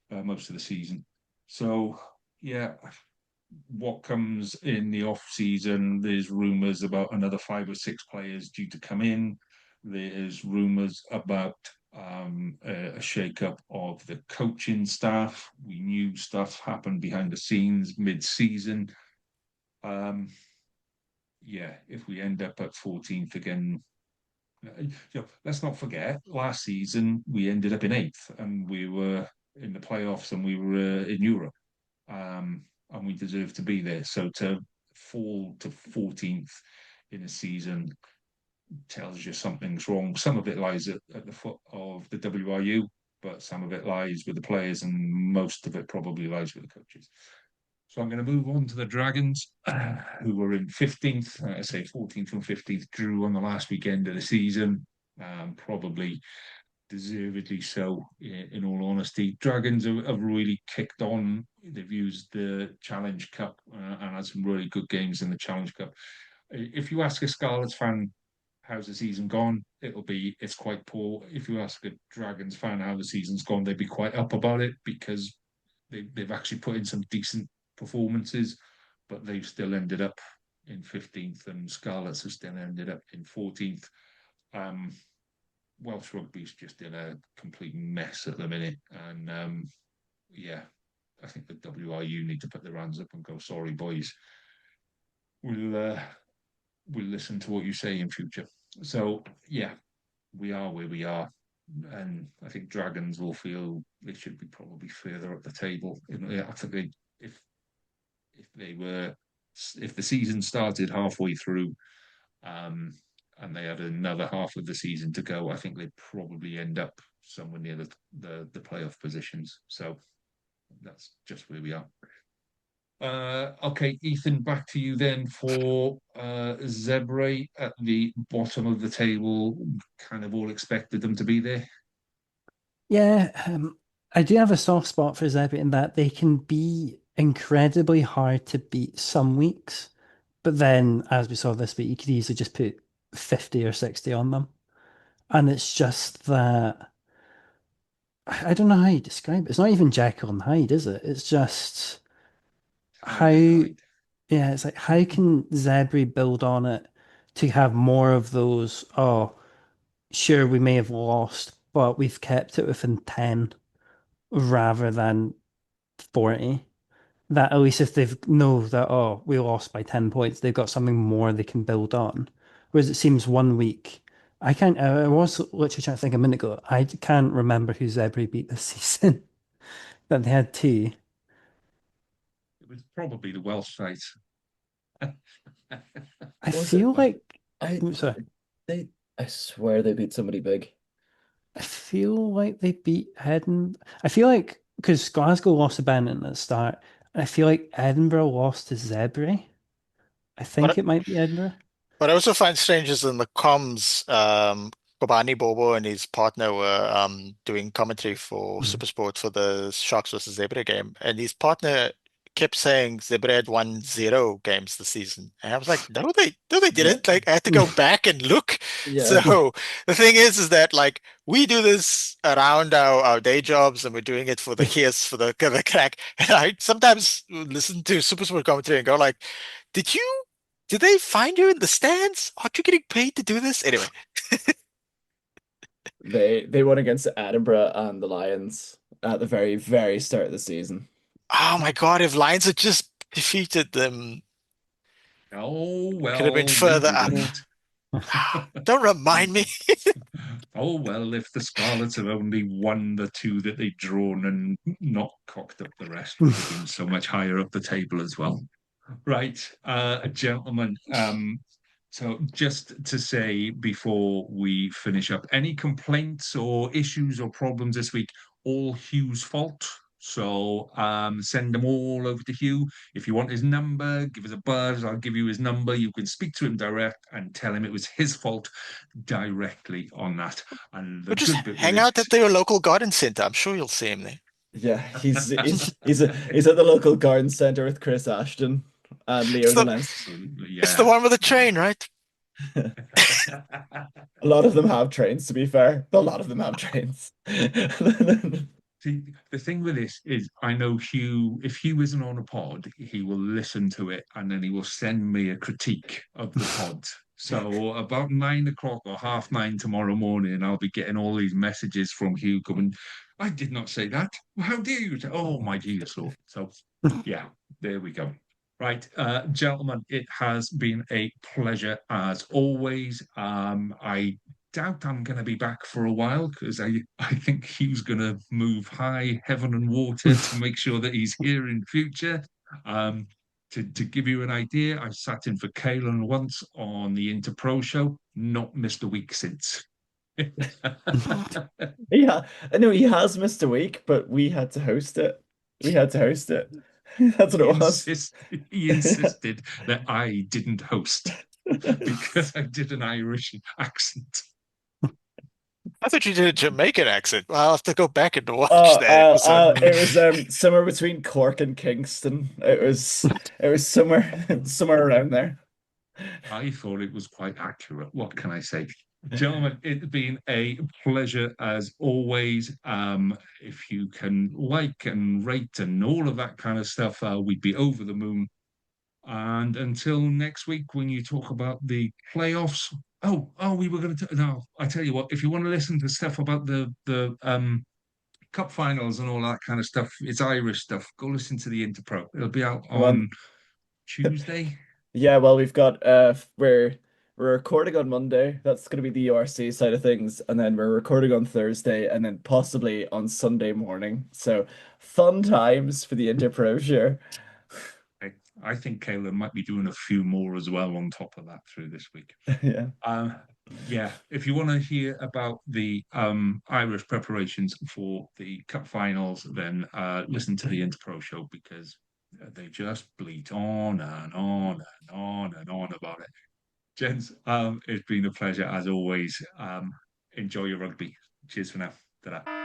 Speaker 2: most of the season. So yeah, what comes in the off season? There's rumours about another 5 or 6 players due to come in. There's rumours about a shake-up of the coaching staff. We knew stuff happened behind the scenes mid-season. Yeah, if we end up at 14th again, let's not forget last season we ended up in 8th and we were in the playoffs and we were in Europe, and we deserved to be there. So to fall to 14th in a season tells you something's wrong. Some of it lies at the foot of the WRU, but some of it lies with the players, and most of it probably lies with the coaches. So I'm going to move on to the Dragons, who were in 15th. I say 14th and 15th drew on the last weekend of the season, probably deservedly so, in all honesty. Dragons have really kicked on. They've used the Challenge Cup and had some really good games in the Challenge Cup. If you ask a Scarlets fan, how's the season gone? It's quite poor. If you ask a Dragons fan how the season's gone, they'd be quite up about it because they've actually put in some decent performances, but they've still ended up in 15th, and Scarlets have still ended up in 14th. Welsh rugby's just in a complete mess at the minute, and yeah, I think the WRU need to put their hands up and go, sorry, boys. We'll listen to what you say in future. So yeah, we are where we are, and I think Dragons will feel they should be probably further up the table. I think if the season started halfway through, and they had another half of the season to go, I think they'd probably end up somewhere near the playoff positions. So that's just where we are. Okay, Ethan, back to you then for Zebre at the bottom of the table. Kind of all expected them to be there.
Speaker 4: Yeah, I do have a soft spot for Zebre in that they can be incredibly hard to beat some weeks, but then, as we saw this week, you could easily just put 50 or 60 on them. And it's just that, I don't know how you describe it. It's not even Jekyll and Hyde, is it? It's just how, yeah, it's like, how can Zebri build on it to have more of those, oh, sure, we may have lost, but we've kept it within 10 rather than 40. That at least if they know that, oh, we lost by 10 points, they've got something more they can build on. Whereas it seems one week, I was literally trying to think a minute ago, I can't remember who Zebri beat this season, that they had 2.
Speaker 2: It was probably the Welsh side.
Speaker 4: I feel like,
Speaker 5: I
Speaker 4: sorry,
Speaker 5: I swear they beat somebody big.
Speaker 4: I feel like they beat Hedon. I feel like because Glasgow lost to Benton at the start, I feel like Edinburgh lost to Zebre. I think
Speaker 3: But
Speaker 4: it might be Edinburgh.
Speaker 3: But I also find strangers in the comms. Kobani Bobo and his partner were doing commentary for
Speaker 4: Mm.
Speaker 3: Supersport for the Sharks versus Zebra game, and his partner kept saying Zebra had won 0 games this season, and I was like, no, they
Speaker 5: Yeah.
Speaker 3: didn't. Like, I had to go back and look.
Speaker 5: Yeah.
Speaker 3: So the thing is that like we do this around our day jobs, and we're doing it for the kids, for the crack. And I sometimes listen to Supersport commentary and go like, did you? Did they find you in the stands? Aren't you getting paid to do this? Anyway,
Speaker 5: They won against Edinburgh and the Lions at the very, very start of the season.
Speaker 3: oh my God, if Lions had just defeated them,
Speaker 2: Oh,
Speaker 3: could have been
Speaker 2: well, they
Speaker 3: further up.
Speaker 2: didn't.
Speaker 3: Don't remind me.
Speaker 2: Oh, well, if the Scarlets had only won the 2 that they'd drawn and not cocked up the rest, would have been so much higher up the table as well. Right, gentlemen. So just to say before we finish up, any complaints or issues or problems this week, all Hugh's fault. So send them all over to Hugh. If you want his number, give us a buzz. I'll give you his number. You can speak to him direct and tell him it was his fault directly on that. And the
Speaker 3: Or just
Speaker 2: good bit with
Speaker 3: hang
Speaker 2: this,
Speaker 3: out at your local garden center. I'm sure you'll see him there.
Speaker 5: Yeah, he's at the local garden center with Chris Ashton and Leo
Speaker 3: It's the,
Speaker 5: Zelensky.
Speaker 2: absolutely,
Speaker 3: it's the
Speaker 2: yeah.
Speaker 3: one with the train, right?
Speaker 5: A lot of them have trains, to be fair. A lot of them have trains.
Speaker 2: See, the thing with this is, I know Hugh, if Hugh isn't on a pod, he will listen to it and then he will send me a critique of the pod. So about 9 o'clock or 9:30 tomorrow morning, I'll be getting all these messages from Hugh coming, I did not say that. How dare you? Oh, my Jesus, Lord. So, yeah, there we go. Right, gentlemen, it has been a pleasure as always. I doubt I'm going to be back for a while because I think he's going to move high heaven and water to make sure that he's here in future. Um, to give you an idea, I sat in for Kalen once on the Interpro show, not missed a week since.
Speaker 5: Yeah, I know he has missed a week, but we had to host it. We had to host it. That's what
Speaker 2: he,
Speaker 5: it was.
Speaker 2: he insisted that I didn't host because I did an Irish accent.
Speaker 3: I thought you did a Jamaican accent. Well, I'll have to go back and watch that episode.
Speaker 5: It was somewhere between Cork and Kingston. It was somewhere around there.
Speaker 2: I thought it was quite accurate. What can I say? Gentlemen, it's been a pleasure as always. If you can like and rate and all of that kind of stuff, we'd be over the moon. And until next week, when you talk about the playoffs, we were going to. No, I tell you what, if you want to listen to stuff about the cup finals and all that kind of stuff, it's Irish stuff. Go listen to the Interpro. It'll be out
Speaker 5: One,
Speaker 2: on Tuesday.
Speaker 5: yeah, well, we've got we're recording on Monday. That's going to be the URC side of things, and then we're recording on Thursday, and then possibly on Sunday morning. So fun times for the Interpro, sure.
Speaker 2: I think Caleb might be doing a few more as well on top of that through this week.
Speaker 5: Yeah.
Speaker 2: Yeah, if you want to hear about the Irish preparations for the cup finals, then listen to the Interpro show because they just bleat on and on and on and on about it. Gents, it's been a pleasure as always. Enjoy your rugby. Cheers for now. Ta-ra.